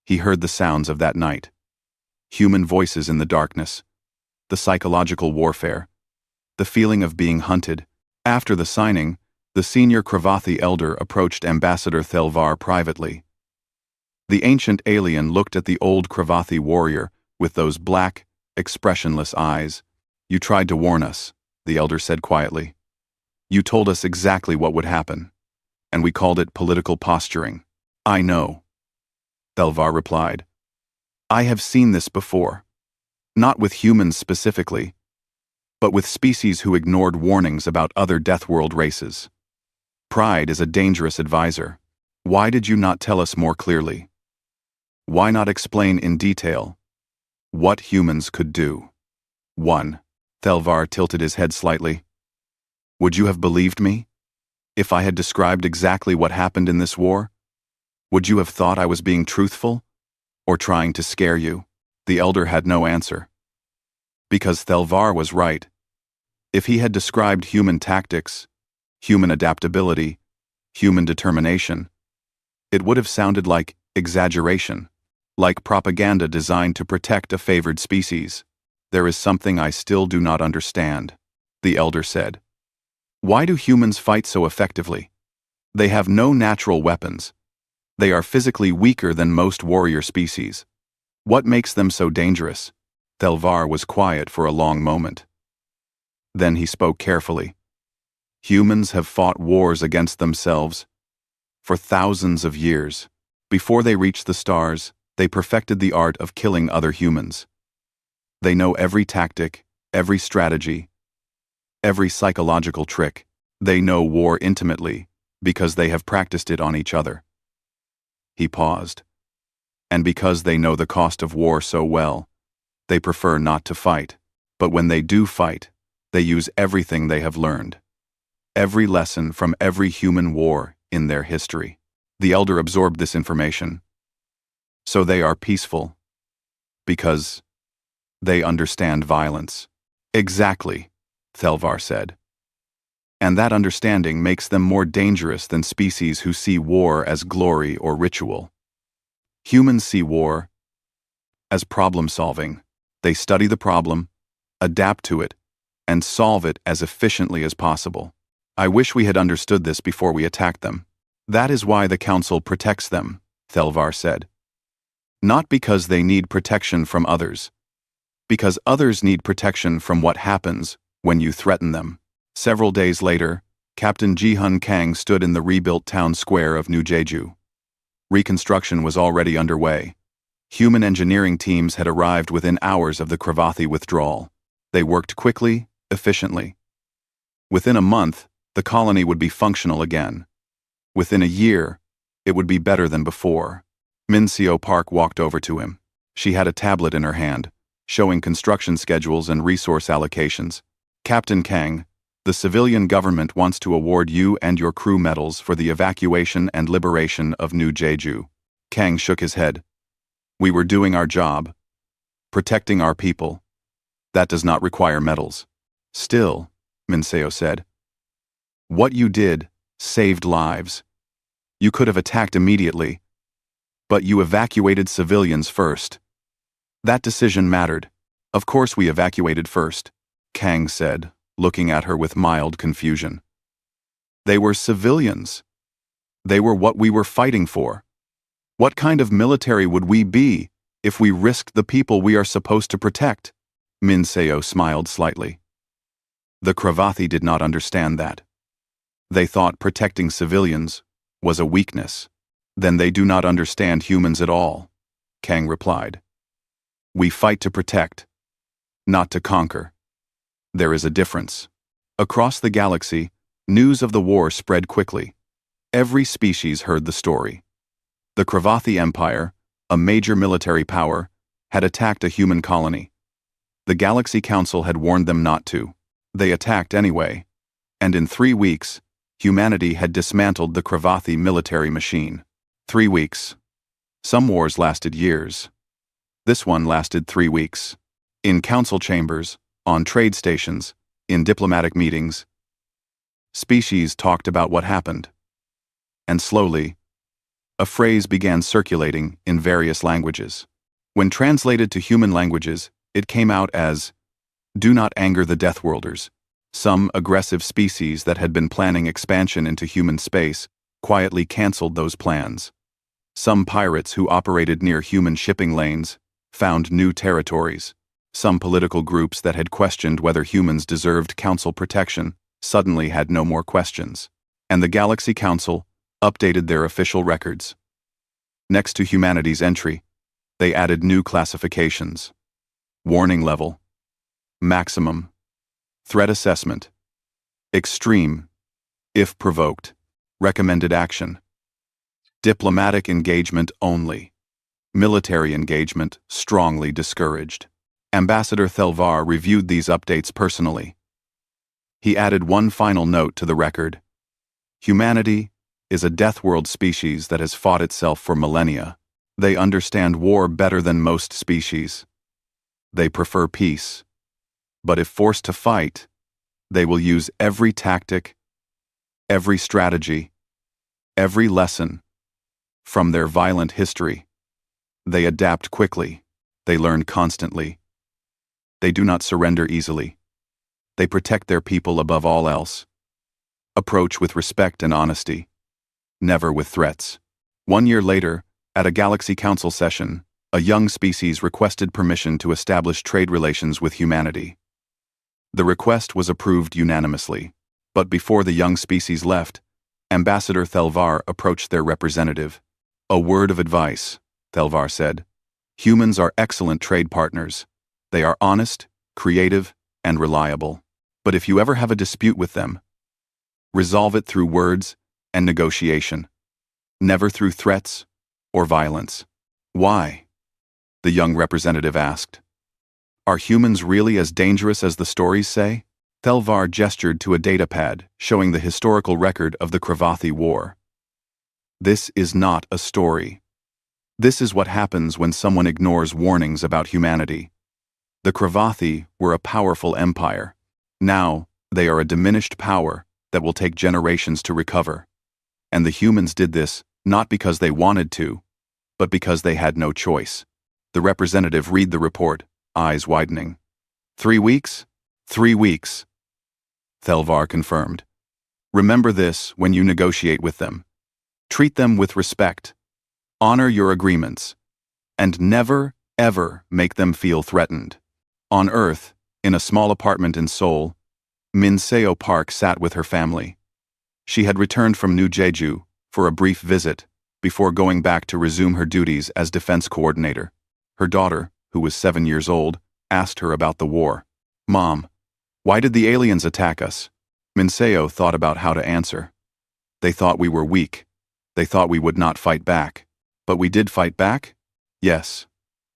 he heard the sounds of that night. Human voices in the darkness. The psychological warfare. The feeling of being hunted. After the signing, the senior Galactic elder approached Ambassador Thelvar privately. The ancient alien looked at the old Galactic warrior with those black, expressionless eyes. "You tried to warn us," the elder said quietly. "You told us exactly what would happen, and we called it political posturing." "I know," Thelvar replied. "I have seen this before. Not with humans specifically, but with species who ignored warnings about other Deathworld races. Pride is a dangerous advisor. Why did you not tell us more clearly? Why not explain in detail what humans could do?" 1. Thelvar tilted his head slightly. "Would you have believed me if I had described exactly what happened in this war? Would you have thought I was being truthful or trying to scare you?" The elder had no answer. Because Thelvar was right. If he had described human tactics, human adaptability, human determination, it would have sounded like exaggeration, like propaganda designed to protect a favored species. "There is something I still do not understand," the elder said. "Why do humans fight so effectively? They have no natural weapons. They are physically weaker than most warrior species. What makes them so dangerous?" Thelvar was quiet for a long moment. Then he spoke carefully. "Humans have fought wars against themselves for thousands of years. Before they reached the stars, they perfected the art of killing other humans. They know every tactic, every strategy, every psychological trick. They know war intimately because they have practiced it on each other." He paused. "And because they know the cost of war so well, they prefer not to fight. But when they do fight, they use everything they have learned. Every lesson from every human war in their history." The elder absorbed this information. "So they are peaceful because they understand violence." "Exactly," Thelvar said. "And that understanding makes them more dangerous than species who see war as glory or ritual. Humans see war as problem-solving. They study the problem, adapt to it, and solve it as efficiently as possible. I wish we had understood this before we attacked them. That is why the Council protects them," Thelvar said. "Not because they need protection from others. Because others need protection from what happens when you threaten them." Several days later, Captain Ji-hun Kang stood in the rebuilt town square of New Jeju. Reconstruction was already underway. Human engineering teams had arrived within hours of the Cravathi withdrawal. They worked quickly, efficiently. Within a month, the colony would be functional again. Within a year, it would be better than before. Min Seo Park walked over to him. She had a tablet in her hand, showing construction schedules and resource allocations. "Captain Kang, the civilian government wants to award you and your crew medals for the evacuation and liberation of New Jeju." Kang shook his head. "We were doing our job, protecting our people. That does not require medals." "Still," Min Seo said, "what you did saved lives. You could have attacked immediately, but you evacuated civilians first. That decision mattered." "Of course we evacuated first," Kang said, looking at her with mild confusion. "They were civilians. They were what we were fighting for. What kind of military would we be if we risked the people we are supposed to protect?" Min Seo smiled slightly. The Cravathi did not understand that. They thought protecting civilians was a weakness. "Then they do not understand humans at all," Kang replied. "We fight to protect, not to conquer. There is a difference." Across the galaxy, news of the war spread quickly. Every species heard the story. The Cravathi Empire, a major military power, had attacked a human colony. The Galaxy Council had warned them not to. They attacked anyway, and in 3 weeks, humanity had dismantled the Cravathi military machine. 3 weeks. Some wars lasted years. This one lasted 3 weeks. In council chambers, on trade stations, in diplomatic meetings, species talked about what happened. And slowly, a phrase began circulating in various languages. When translated to human languages, it came out as, "Do not anger the Deathworlders." Some aggressive species that had been planning expansion into human space quietly canceled those plans. Some pirates who operated near human shipping lanes found new territories. Some political groups that had questioned whether humans deserved council protection suddenly had no more questions, and the Galaxy Council updated their official records. Next to humanity's entry, they added new classifications: warning level, maximum, threat assessment, extreme, if provoked, recommended action, diplomatic engagement only, military engagement strongly discouraged. Ambassador Thelvar reviewed these updates personally. He added one final note to the record: humanity is a death world species that has fought itself for millennia. They understand war better than most species. They prefer peace. But if forced to fight, they will use every tactic, every strategy, every lesson from their violent history. They adapt quickly. They learn constantly. They do not surrender easily. They protect their people above all else. Approach with respect and honesty, never with threats. 1 year later, at a Galaxy Council session, a young species requested permission to establish trade relations with humanity. The request was approved unanimously, but before the young species left, Ambassador Thelvar approached their representative. "A word of advice," Thelvar said. "Humans are excellent trade partners. They are honest, creative, and reliable. But if you ever have a dispute with them, resolve it through words and negotiation, never through threats or violence." "Why?" the young representative asked. "Are humans really as dangerous as the stories say?" Thelvar gestured to a datapad showing the historical record of the Cravathi War. "This is not a story. This is what happens when someone ignores warnings about humanity. The Cravathi were a powerful empire. Now, they are a diminished power that will take generations to recover. And the humans did this not because they wanted to, but because they had no choice." The representative read the report, eyes widening. 3 weeks? 3 weeks. Thelvar confirmed. "Remember this when you negotiate with them. Treat them with respect. Honor your agreements. And never, ever make them feel threatened." On Earth, in a small apartment in Seoul, Min Seo Park sat with her family. She had returned from New Jeju for a brief visit before going back to resume her duties as defense coordinator. Her daughter, who was 7 years old, asked her about the war. "Mom, why did the aliens attack us?" Min Seo thought about how to answer. "They thought we were weak. They thought we would not fight back. But we did fight back? Yes.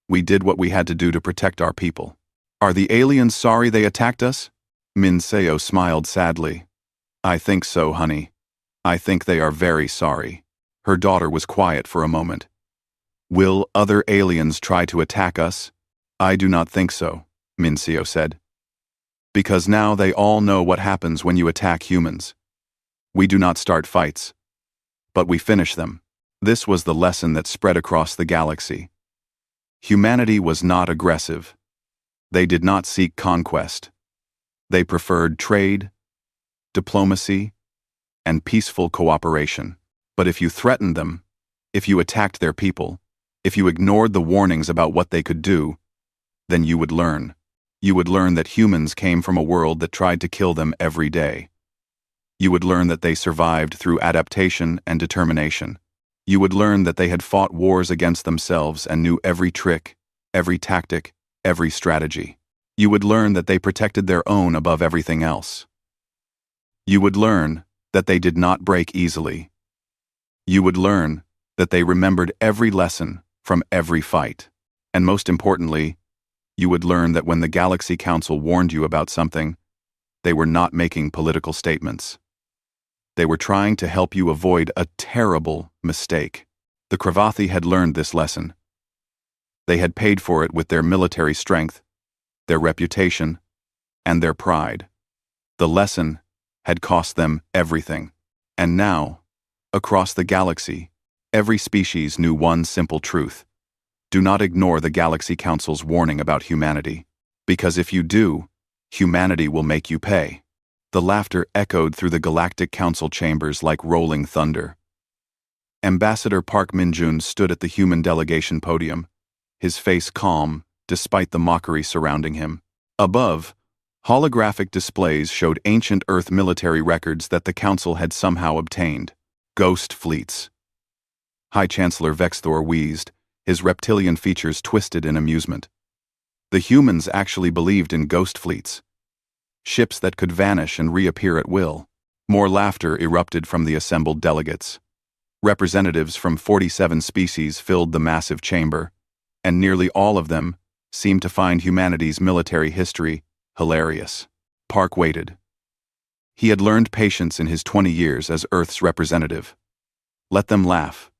We did what we had to do to protect our people." "Are the aliens sorry they attacked us?" Min Seo smiled sadly. "I think so, honey. I think they are very sorry." Her daughter was quiet for a moment. "Will other aliens try to attack us?" "I do not think so," Min Seo said. "Because now they all know what happens when you attack humans. We do not start fights, but we finish them." This was the lesson that spread across the galaxy. Humanity was not aggressive. They did not seek conquest. They preferred trade, diplomacy, and peaceful cooperation. But if you threatened them, if you attacked their people, if you ignored the warnings about what they could do, then you would learn. You would learn that humans came from a world that tried to kill them every day. You would learn that they survived through adaptation and determination. You would learn that they had fought wars against themselves and knew every trick, every tactic, every strategy. You would learn that they protected their own above everything else. You would learn that they did not break easily. You would learn that they remembered every lesson from every fight. And most importantly, you would learn that when the Galaxy Council warned you about something, they were not making political statements. They were trying to help you avoid a terrible mistake. The Cravathi had learned this lesson. They had paid for it with their military strength, their reputation, and their pride. The lesson had cost them everything. And now, across the galaxy, every species knew one simple truth. Do not ignore the Galaxy Council's warning about humanity, because if you do, humanity will make you pay. The laughter echoed through the Galactic Council chambers like rolling thunder. Ambassador Park Min-jun stood at the human delegation podium, his face calm despite the mockery surrounding him. Above, holographic displays showed ancient Earth military records that the Council had somehow obtained. Ghost fleets. High Chancellor Vexthor wheezed, his reptilian features twisted in amusement. The humans actually believed in ghost fleets. Ships that could vanish and reappear at will. More laughter erupted from the assembled delegates. Representatives from 47 species filled the massive chamber, and nearly all of them seemed to find humanity's military history hilarious. Park waited. He had learned patience in his 20 years as Earth's representative. Let them laugh.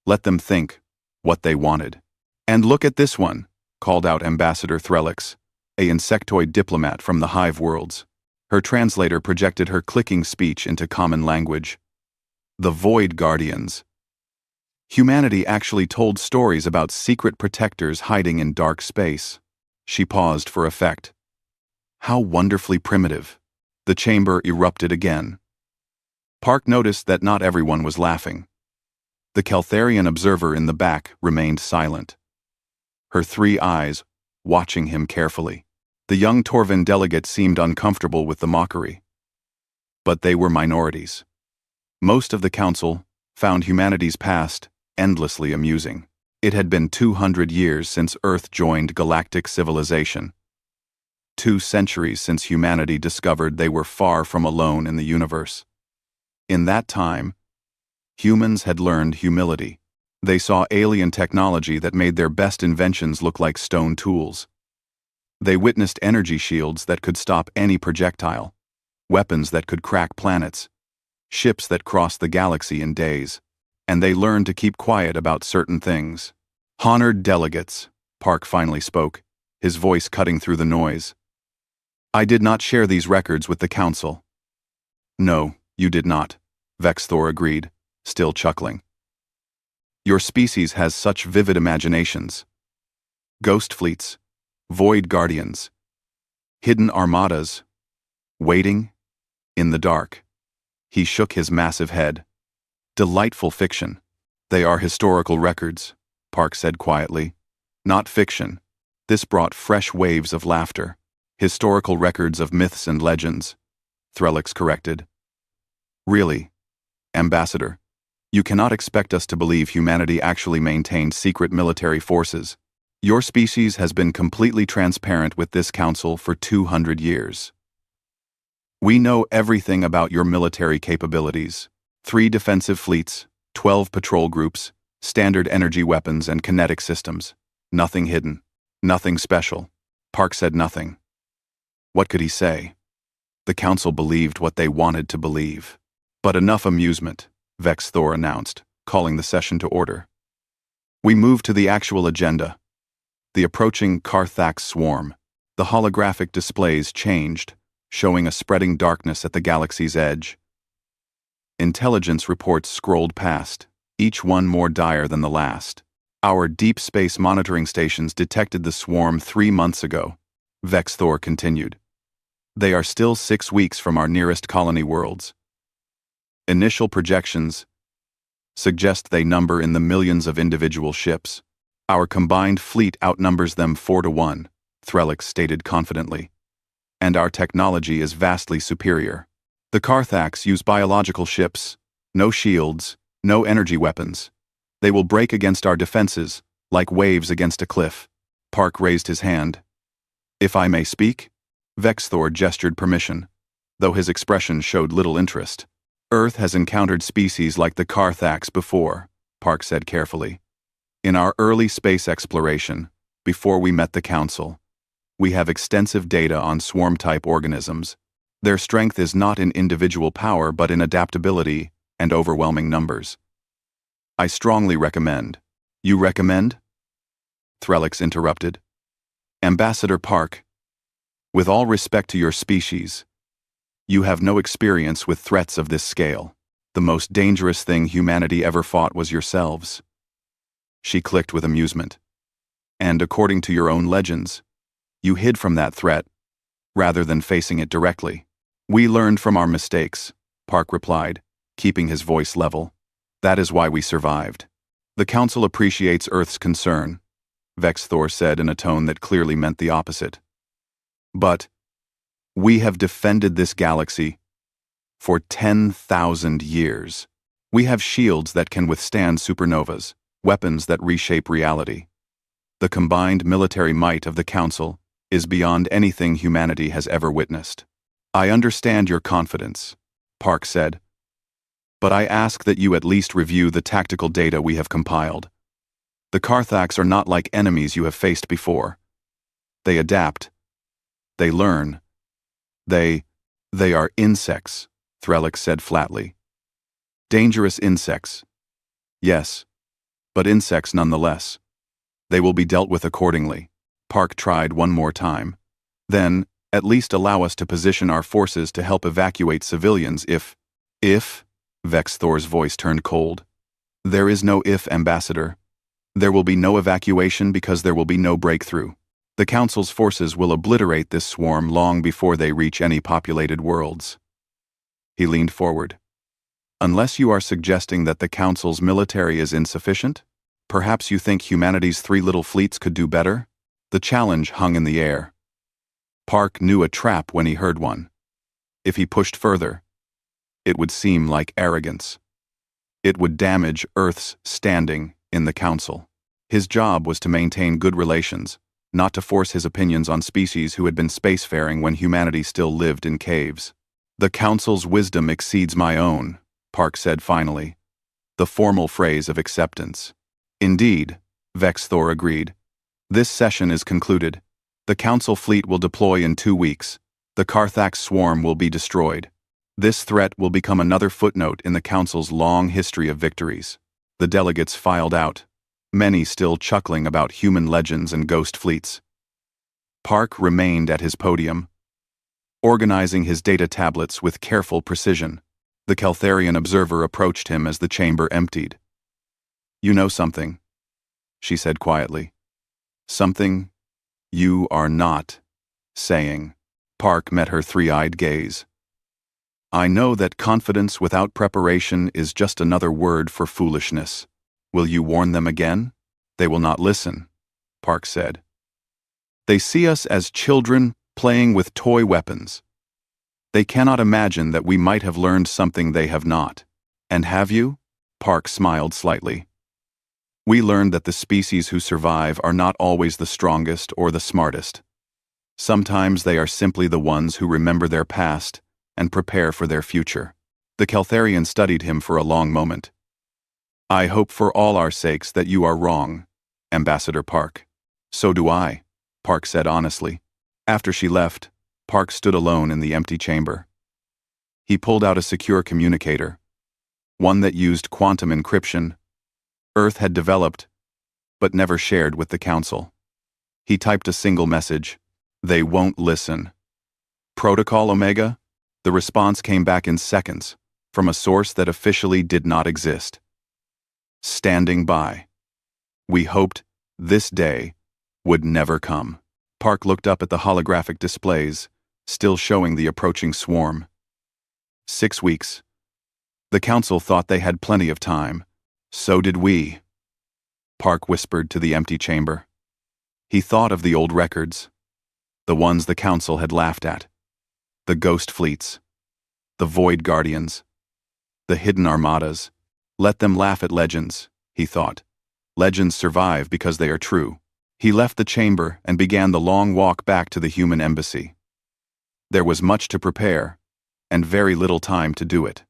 Let them think what they wanted. And look at this one, called out Ambassador Threlix, a insectoid diplomat from the Hive worlds. Her translator projected her clicking speech into common language. The Void Guardians. Humanity actually told stories about secret protectors hiding in dark space. She paused for effect. How wonderfully primitive. The chamber erupted again. Park noticed that not everyone was laughing. The Keltharian observer in the back remained silent, her 3 eyes watching him carefully. The young Torvin delegate seemed uncomfortable with the mockery. But they were minorities. Most of the Council found humanity's past endlessly amusing. It had been 200 years since Earth joined galactic civilization. 2 centuries since humanity discovered they were far from alone in the universe. In that time, humans had learned humility. They saw alien technology that made their best inventions look like stone tools. They witnessed energy shields that could stop any projectile, weapons that could crack planets, ships that crossed the galaxy in days, and they learned to keep quiet about certain things. Honored delegates, Park finally spoke, his voice cutting through the noise. I did not share these records with the Council. No, you did not, Vexthor agreed, still chuckling. Your species has such vivid imaginations. Ghost fleets, void guardians, hidden armadas, waiting in the dark. He shook his massive head. Delightful fiction. They are historical records, Park said quietly. Not fiction. This brought fresh waves of laughter. Historical records of myths and legends, Threlix corrected. Really, Ambassador, you cannot expect us to believe humanity actually maintained secret military forces. Your species has been completely transparent with this Council for 200 years. We know everything about your military capabilities. 3 defensive fleets, 12 patrol groups, standard energy weapons and kinetic systems. Nothing hidden. Nothing special. Park said nothing. What could he say? The Council believed what they wanted to believe. But enough amusement, Vexthor announced, calling the session to order. We move to the actual agenda. The approaching Carthax swarm. The holographic displays changed, showing a spreading darkness at the galaxy's edge. Intelligence reports scrolled past, each one more dire than the last. Our deep space monitoring stations detected the swarm 3 months ago, Vexthor continued. They are still 6 weeks from our nearest colony worlds. Initial projections suggest they number in the millions of individual ships. Our combined fleet outnumbers them 4 to 1, Threlix stated confidently. And our technology is vastly superior. The Carthax use biological ships, no shields, no energy weapons. They will break against our defenses, like waves against a cliff. Park raised his hand. If I may speak? Vexthor gestured permission, though his expression showed little interest. Earth has encountered species like the Carthax before, Park said carefully. In our early space exploration, before we met the Council, we have extensive data on swarm-type organisms. Their strength is not in individual power but in adaptability and overwhelming numbers. I strongly recommend. You recommend? Threlix interrupted. Ambassador Park, with all respect to your species, you have no experience with threats of this scale. The most dangerous thing humanity ever fought was yourselves. She clicked with amusement. And according to your own legends, you hid from that threat, rather than facing it directly. We learned from our mistakes, Park replied, keeping his voice level. That is why we survived. The Council appreciates Earth's concern, Vexthor said in a tone that clearly meant the opposite. But we have defended this galaxy for 10,000 years. We have shields that can withstand supernovas, weapons that reshape reality. The combined military might of the Council is beyond anything humanity has ever witnessed. I understand your confidence, Park said, but I ask that you at least review the tactical data we have compiled. The Carthax are not like enemies you have faced before. They adapt. They learn. They are insects, Threlix said flatly. Dangerous insects. Yes, but insects nonetheless. They will be dealt with accordingly. Park tried one more time. Then, at least allow us to position our forces to help evacuate civilians if, Vexthor's voice turned cold. There is no if, Ambassador. There will be no evacuation because there will be no breakthrough. The Council's forces will obliterate this swarm long before they reach any populated worlds. He leaned forward. Unless you are suggesting that the Council's military is insufficient? Perhaps you think humanity's 3 little fleets could do better? The challenge hung in the air. Park knew a trap when he heard one. If he pushed further, it would seem like arrogance. It would damage Earth's standing in the Council. His job was to maintain good relations, not to force his opinions on species who had been spacefaring when humanity still lived in caves. The Council's wisdom exceeds my own, Park said finally, the formal phrase of acceptance. Indeed, Vexthor agreed. This session is concluded. The Council fleet will deploy in 2 weeks. The Carthax swarm will be destroyed. This threat will become another footnote in the Council's long history of victories. The delegates filed out, many still chuckling about human legends and ghost fleets. Park remained at his podium, organizing his data tablets with careful precision. The Keltharian observer approached him as the chamber emptied. You know something, she said quietly. Something you are not saying. Park met her 3-eyed gaze. I know that confidence without preparation is just another word for foolishness. Will you warn them again? They will not listen, Park said. They see us as children playing with toy weapons. They cannot imagine that we might have learned something they have not. And have you? Park smiled slightly. We learned that the species who survive are not always the strongest or the smartest. Sometimes they are simply the ones who remember their past and prepare for their future. The Keltharian studied him for a long moment. I hope for all our sakes that you are wrong, Ambassador Park. So do I, Park said honestly. After she left, Park stood alone in the empty chamber. He pulled out a secure communicator, one that used quantum encryption Earth had developed, but never shared with the Council. He typed a single message. They won't listen. Protocol Omega? The response came back in seconds, from a source that officially did not exist. Standing by. We hoped this day would never come. Park looked up at the holographic displays, still showing the approaching swarm. 6 weeks. The Council thought they had plenty of time. So did we. Park whispered to the empty chamber. He thought of the old records, the ones the Council had laughed at. The ghost fleets, the void guardians, the hidden armadas. Let them laugh at legends, he thought. Legends survive because they are true. He left the chamber and began the long walk back to the human embassy. There was much to prepare, and very little time to do it.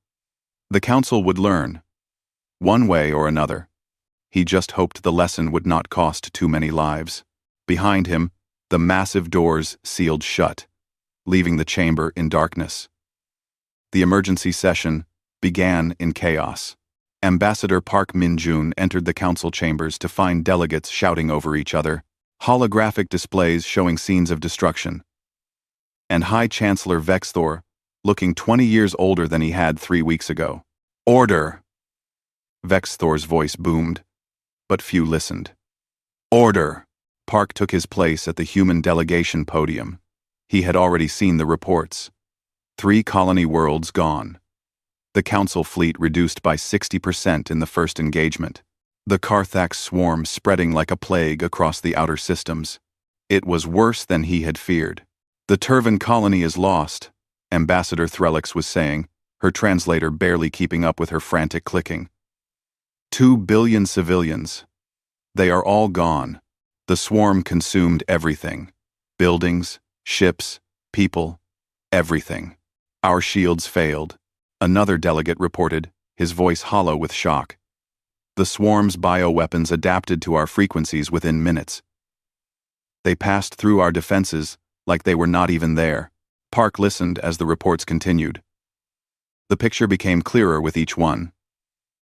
The Council would learn, one way or another. He just hoped the lesson would not cost too many lives. Behind him, the massive doors sealed shut, leaving the chamber in darkness. The emergency session began in chaos. Ambassador Park Min-jun entered the Council chambers to find delegates shouting over each other, holographic displays showing scenes of destruction, and High Chancellor Vexthor looking 20 years older than he had 3 weeks ago. Order! Vexthor's voice boomed, but few listened. Order! Park took his place at the human delegation podium. He had already seen the reports. 3 colony worlds gone. The Council fleet reduced by 60% in the first engagement. The Carthax swarm spreading like a plague across the outer systems. It was worse than he had feared. The Turvan colony is lost, Ambassador Threlix was saying, her translator barely keeping up with her frantic clicking. 2 billion civilians. They are all gone. The swarm consumed everything. Buildings, ships, people, everything. Our shields failed. Another delegate reported, his voice hollow with shock. The swarm's bioweapons adapted to our frequencies within minutes. They passed through our defenses like they were not even there. Park listened as the reports continued. The picture became clearer with each one.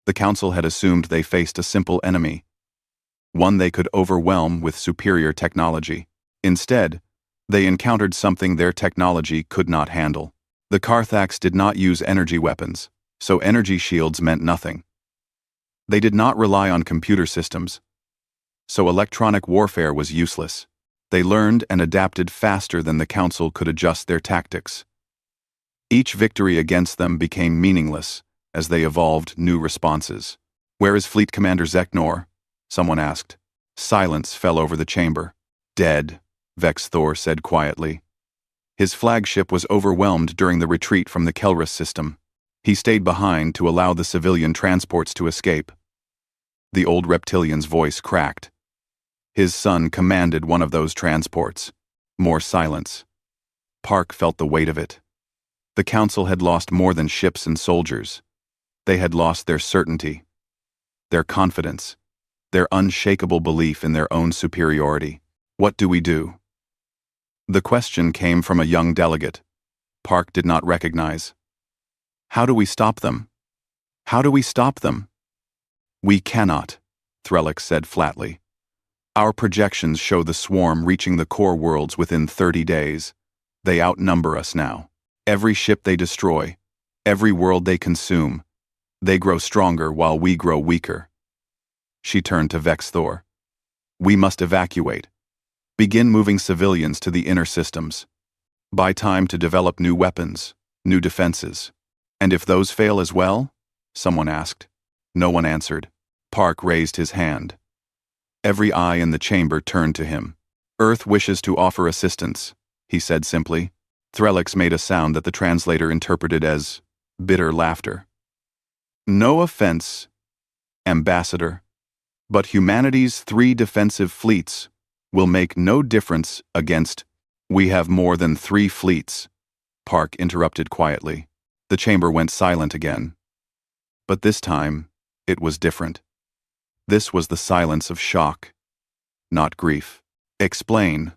The Council had assumed they faced a simple enemy, one they could overwhelm with superior technology. Instead, they encountered something their technology could not handle. The Carthax did not use energy weapons, so energy shields meant nothing. They did not rely on computer systems, so electronic warfare was useless. They learned and adapted faster than the Council could adjust their tactics. Each victory against them became meaningless as they evolved new responses. "Where is Fleet Commander Zeknor?" someone asked. Silence fell over the chamber. "Dead," Vex Thor said quietly. His flagship was overwhelmed during the retreat from the Kelrus system. He stayed behind to allow the civilian transports to escape. The old reptilian's voice cracked. His son commanded one of those transports. More silence. Park felt the weight of it. The Council had lost more than ships and soldiers. They had lost their certainty, their confidence, their unshakable belief in their own superiority. What do we do? The question came from a young delegate. Park did not recognize. How do we stop them? How do we stop them? We cannot, Threlix said flatly. Our projections show the swarm reaching the core worlds within 30 days. They outnumber us now. Every ship they destroy, every world they consume, they grow stronger while we grow weaker. She turned to Vex Thor. We must evacuate. Begin moving civilians to the inner systems. Buy time to develop new weapons, new defenses. And if those fail as well? Someone asked. No one answered. Park raised his hand. Every eye in the chamber turned to him. Earth wishes to offer assistance, he said simply. Threlix made a sound that the translator interpreted as bitter laughter. No offense, Ambassador, but humanity's 3 defensive fleets will make no difference against. We have more than 3 fleets, Park interrupted quietly. The chamber went silent again. But this time, it was different. This was the silence of shock, not grief. Explain,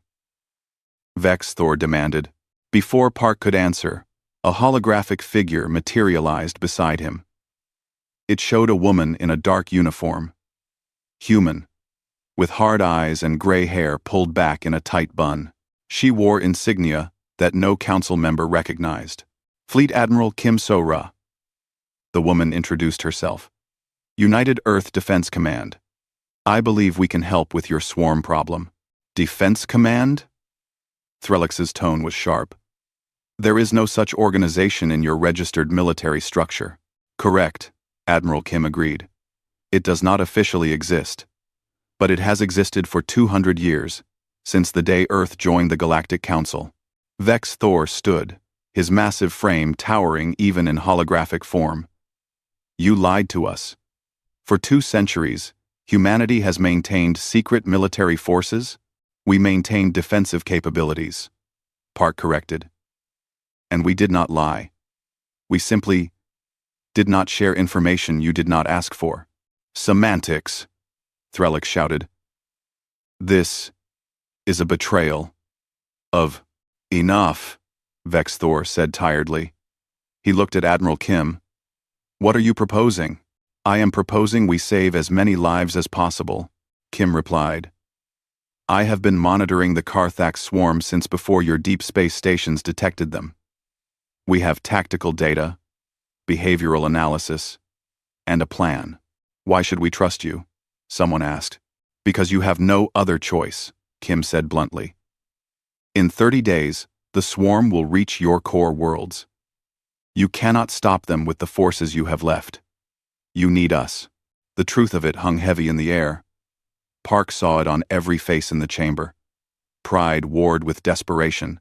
Vex Thor demanded. Before Park could answer, a holographic figure materialized beside him. It showed a woman in a dark uniform. Human, with hard eyes and gray hair pulled back in a tight bun. She wore insignia that no council member recognized. Fleet Admiral Kim So-ra. The woman introduced herself. United Earth Defense Command. I believe we can help with your swarm problem. Defense Command? Threlix's tone was sharp. There is no such organization in your registered military structure. Correct, Admiral Kim agreed. It does not officially exist. But it has existed for 200 years, since the day Earth joined the Galactic Council. Vex Thor stood, his massive frame towering even in holographic form. You lied to us. For 2 centuries, humanity has maintained secret military forces. We maintained defensive capabilities, Park corrected. And we did not lie. We simply did not share information you did not ask for. Semantics, Threlix shouted. This is a betrayal of enough, Vex Thor said tiredly. He looked at Admiral Kim. What are you proposing? I am proposing we save as many lives as possible, Kim replied. I have been monitoring the Carthax swarm since before your deep space stations detected them. We have tactical data, behavioral analysis, and a plan. Why should we trust you? Someone asked. Because you have no other choice, Kim said bluntly. In 30 days, the swarm will reach your core worlds. You cannot stop them with the forces you have left. You need us. The truth of it hung heavy in the air. Park saw it on every face in the chamber. Pride warred with desperation,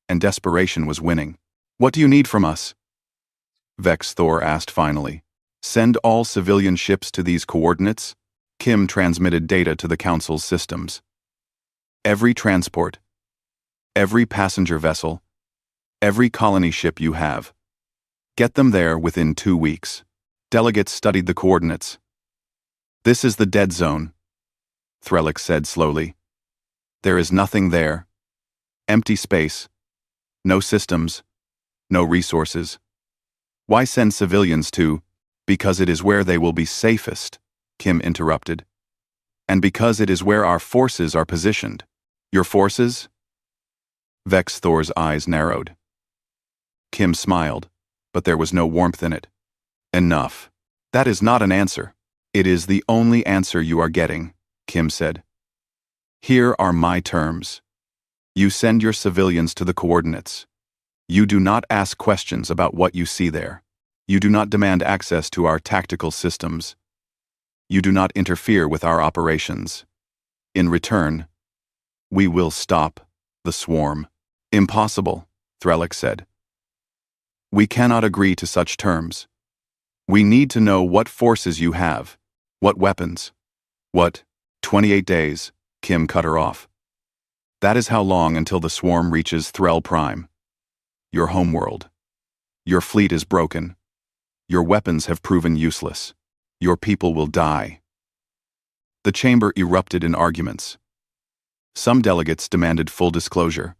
and desperation was winning. "What do you need from us?" Vex Thor asked finally. "Send all civilian ships to these coordinates." Kim transmitted data to the Council's systems. "Every transport, every passenger vessel, every colony ship you have. Get them there within 2 weeks." Delegates studied the coordinates. "This is the dead zone," Threlix said slowly. "There is nothing there. Empty space. No systems. No resources. Why send civilians to—" "Because it is where they will be safest," Kim interrupted. "And because it is where our forces are positioned." "Your forces?" Vex Thor's eyes narrowed. Kim smiled, but there was no warmth in it. "Enough. That is not an answer." "It is the only answer you are getting," Kim said. "Here are my terms. You send your civilians to the coordinates. You do not ask questions about what you see there. You do not demand access to our tactical systems. You do not interfere with our operations. In return, we will stop the swarm." "Impossible," Threlix said. "We cannot agree to such terms. We need to know what forces you have, what weapons." "What? 28 days, Kim cut her off. "That is how long until the swarm reaches Threll Prime. Your homeworld. Your fleet is broken. Your weapons have proven useless. Your people will die." The chamber erupted in arguments. Some delegates demanded full disclosure.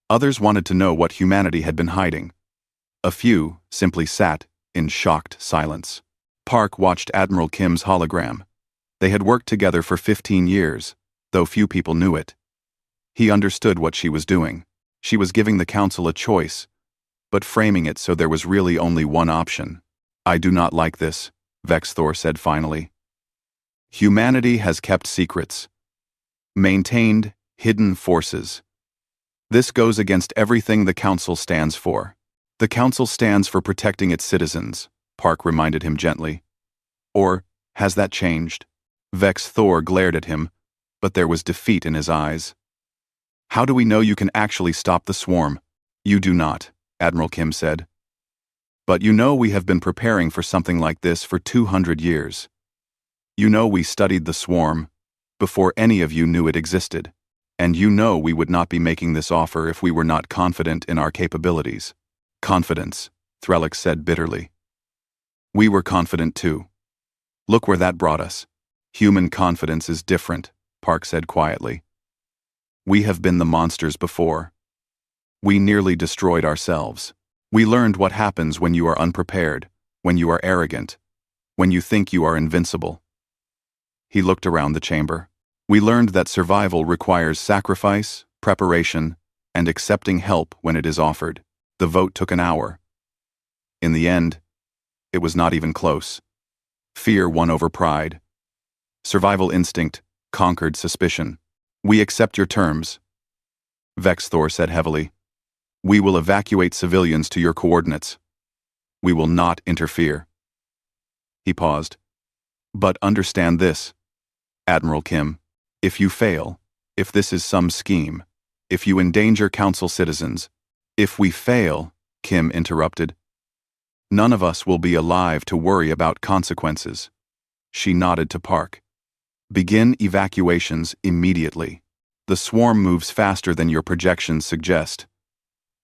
Others wanted to know what humanity had been hiding. A few simply sat in shocked silence. Park watched Admiral Kim's hologram. They had worked together for 15 years, though few people knew it. He understood what she was doing. She was giving the Council a choice, but framing it so there was really only one option. "I do not like this," Vex Thor said finally. "Humanity has kept secrets, maintained hidden forces. This goes against everything the Council stands for." "The Council stands for protecting its citizens," Park reminded him gently. "Or has that changed?" Vex Thor glared at him, but there was defeat in his eyes. "How do we know you can actually stop the swarm?" "You do not," Admiral Kim said. "But you know we have been preparing for something like this for 200 years. You know we studied the swarm before any of you knew it existed, and you know we would not be making this offer if we were not confident in our capabilities." "Confidence," Threlix said bitterly. "We were confident too. Look where that brought us." "Human confidence is different," Park said quietly. "We have been the monsters before. We nearly destroyed ourselves. We learned what happens when you are unprepared, when you are arrogant, when you think you are invincible." He looked around the chamber. "We learned that survival requires sacrifice, preparation, and accepting help when it is offered." The vote took an hour. In the end, it was not even close. Fear won over pride. Survival instinct conquered suspicion. "We accept your terms," Vex Thor said heavily. "We will evacuate civilians to your coordinates. We will not interfere." He paused. "But understand this, Admiral Kim. If you fail, if this is some scheme, if you endanger Council citizens—" "If we fail," Kim interrupted, "none of us will be alive to worry about consequences." She nodded to Park. "Begin evacuations immediately. The swarm moves faster than your projections suggest.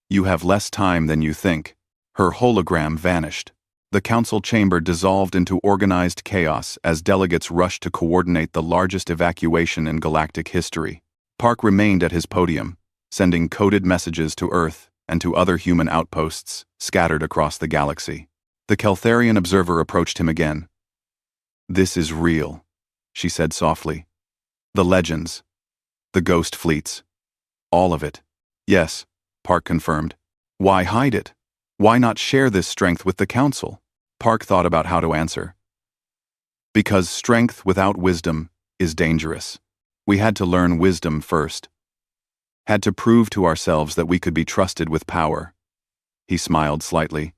You have less time than you think." Her hologram vanished. The Council chamber dissolved into organized chaos as delegates rushed to coordinate the largest evacuation in galactic history. Park remained at his podium, sending coded messages to Earth and to other human outposts scattered across the galaxy. The Keltharian observer approached him again. "This is real," she said softly. "The legends, the ghost fleets, all of it." "Yes," Park confirmed. "Why hide it? Why not share this strength with the Council?" Park thought about how to answer. "Because strength without wisdom is dangerous. We had to learn wisdom first. Had to prove to ourselves that we could be trusted with power." He smiled slightly.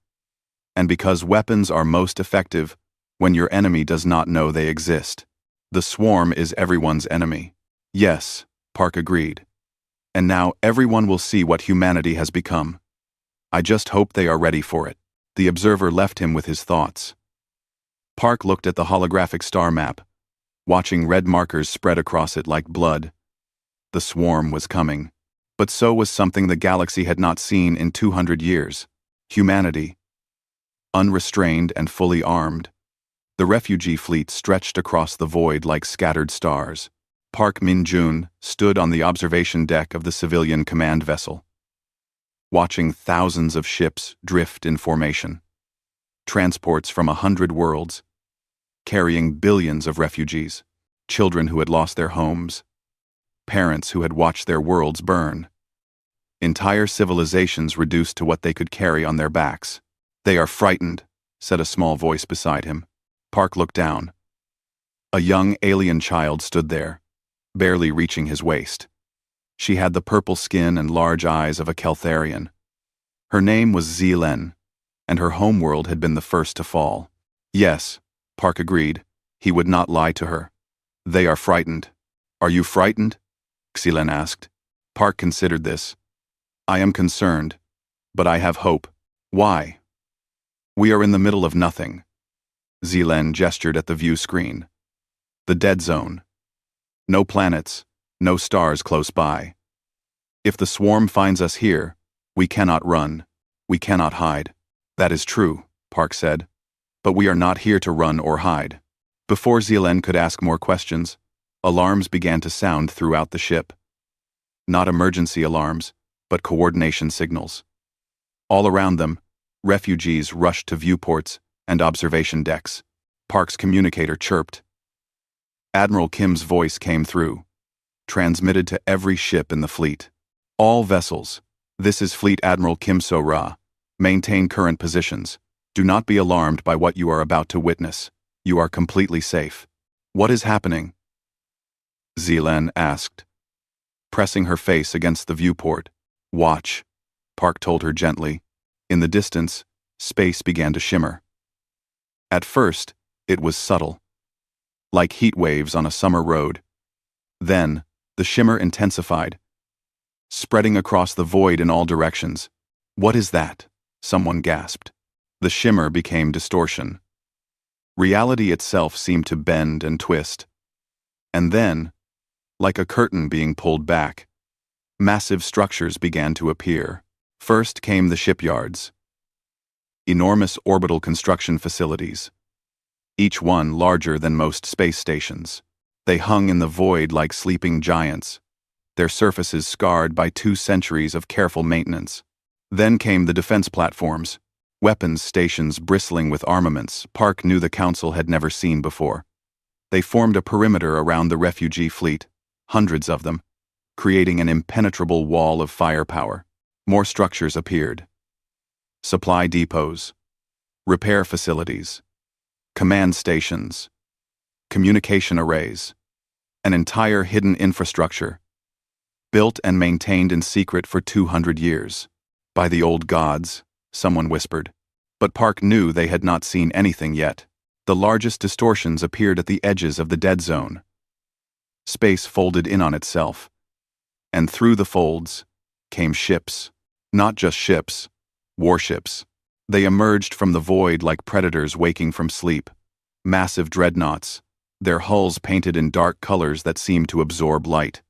"And because weapons are most effective when your enemy does not know they exist. The swarm is everyone's enemy. Yes, Park agreed. And now everyone will see what humanity has become. I just hope they are ready for it. The observer left him with his thoughts. Park looked at the holographic star map, watching red markers spread across it like blood. The swarm was coming, but so was something the galaxy had not seen in 200 years. Humanity. Unrestrained and fully armed. The refugee fleet stretched across the void like scattered stars. Park Min-jun stood on the observation deck of the civilian command vessel, watching thousands of ships drift in formation. Transports from 100 worlds, carrying billions of refugees, children who had lost their homes, parents who had watched their worlds burn. Entire civilizations reduced to what they could carry on their backs. "They are frightened," said a small voice beside him. Park looked down. A young alien child stood there, barely reaching his waist. She had the purple skin and large eyes of a Keltharian. Her name was Zilen, and her homeworld had been the first to fall. Yes, Park agreed. He would not lie to her. They are frightened. Are you frightened? Zilen asked. Park considered this. I am concerned, but I have hope. Why? We are in the middle of nothing. Zilen gestured at the view screen. The dead zone. No planets, no stars close by. If the swarm finds us here, we cannot run. We cannot hide. That is true, Park said. But we are not here to run or hide. Before Zilen could ask more questions, alarms began to sound throughout the ship. Not emergency alarms, but coordination signals. All around them, refugees rushed to viewports and observation decks. Park's communicator chirped. Admiral Kim's voice came through, transmitted to every ship in the fleet. All vessels, this is Fleet Admiral Kim So-ra. Maintain current positions. Do not be alarmed by what you are about to witness. You are completely safe. What is happening? Zilen asked, pressing her face against the viewport. Watch, Park told her gently. In the distance, space began to shimmer. At first, it was subtle, like heat waves on a summer road. Then, the shimmer intensified, spreading across the void in all directions. What is that? Someone gasped. The shimmer became distortion. Reality itself seemed to bend and twist. And then, like a curtain being pulled back, massive structures began to appear. First came the shipyards. Enormous orbital construction facilities, each one larger than most space stations. They hung in the void like sleeping giants, their surfaces scarred by 2 centuries of careful maintenance. Then came the defense platforms, weapons stations bristling with armaments Park knew the Council had never seen before. They formed a perimeter around the refugee fleet, hundreds of them, creating an impenetrable wall of firepower. More structures appeared. Supply depots, repair facilities, command stations, communication arrays, an entire hidden infrastructure, built and maintained in secret for 200 years. By the old gods, someone whispered. But Park knew they had not seen anything yet. The largest distortions appeared at the edges of the dead zone. Space folded in on itself, and through the folds came ships. Not just ships, warships. They emerged from the void like predators waking from sleep. Massive dreadnoughts, their hulls painted in dark colors that seemed to absorb light.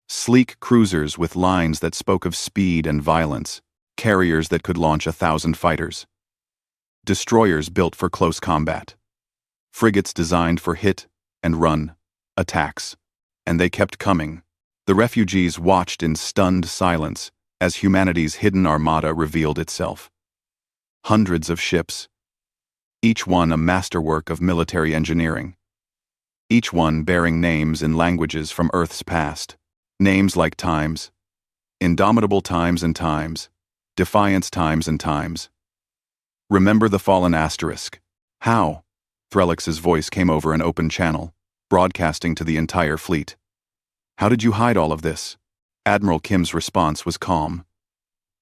Sleek cruisers with lines that spoke of speed and violence, carriers that could launch 1,000 fighters. Destroyers built for close combat. Frigates designed for hit and run attacks. And they kept coming. The refugees watched in stunned silence as humanity's hidden armada revealed itself. Hundreds of ships, each one a masterwork of military engineering. Each one bearing names in languages from Earth's past. Names like times, indomitable times and times, defiance times and times. Remember the fallen asterisk. How? Threlix's voice came over an open channel, broadcasting to the entire fleet. How did you hide all of this? Admiral Kim's response was calm.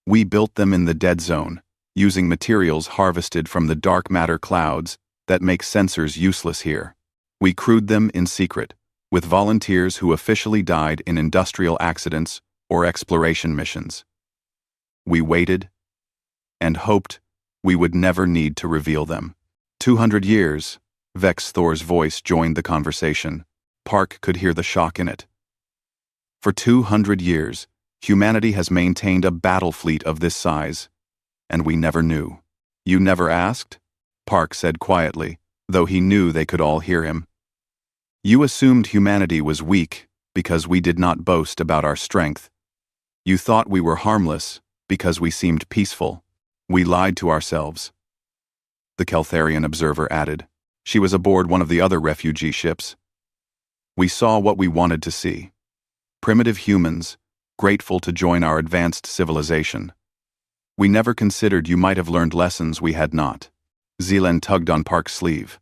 We built them in the dead zone, using materials harvested from the dark matter clouds that make sensors useless here. We crewed them in secret, with volunteers who officially died in industrial accidents or exploration missions. We waited and hoped we would never need to reveal them. 200 years, Vex Thor's voice joined the conversation. Park could hear the shock in it. For 200 years, humanity has maintained a battle fleet of this size, and we never knew. You never asked? Park said quietly, though he knew they could all hear him. You assumed humanity was weak because we did not boast about our strength. You thought we were harmless because we seemed peaceful. We lied to ourselves. The Keltharian observer added. She was aboard one of the other refugee ships. We saw what we wanted to see. Primitive humans, grateful to join our advanced civilization. We never considered you might have learned lessons we had not. Zealand tugged on Park's sleeve.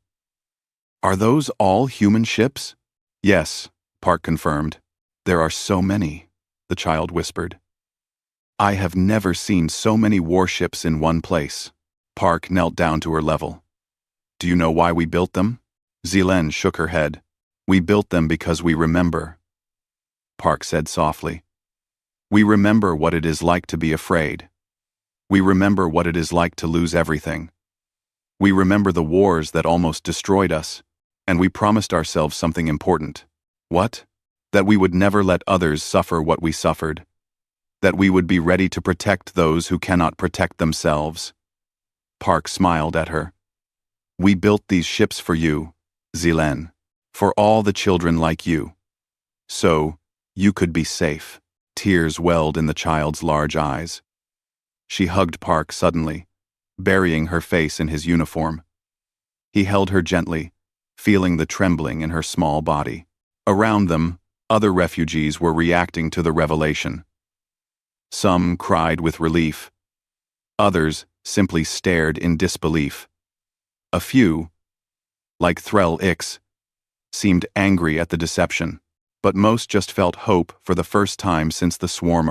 Are those all human ships? Yes, Park confirmed. There are so many, the child whispered. I have never seen so many warships in one place. Park knelt down to her level. Do you know why we built them? Zealand shook her head. We built them because we remember. Park said softly. We remember what it is like to be afraid. We remember what it is like to lose everything. We remember the wars that almost destroyed us, and we promised ourselves something important. What? That we would never let others suffer what we suffered. That we would be ready to protect those who cannot protect themselves. Park smiled at her. We built these ships for you, Zealand, for all the children like you. So, you could be safe. Tears welled in the child's large eyes. She hugged Park suddenly, burying her face in his uniform. He held her gently, feeling the trembling in her small body. Around them, other refugees were reacting to the revelation. Some cried with relief. Others simply stared in disbelief. A few, like Threll Ix, seemed angry at the deception, but most just felt hope for the first time since the swarm arrived.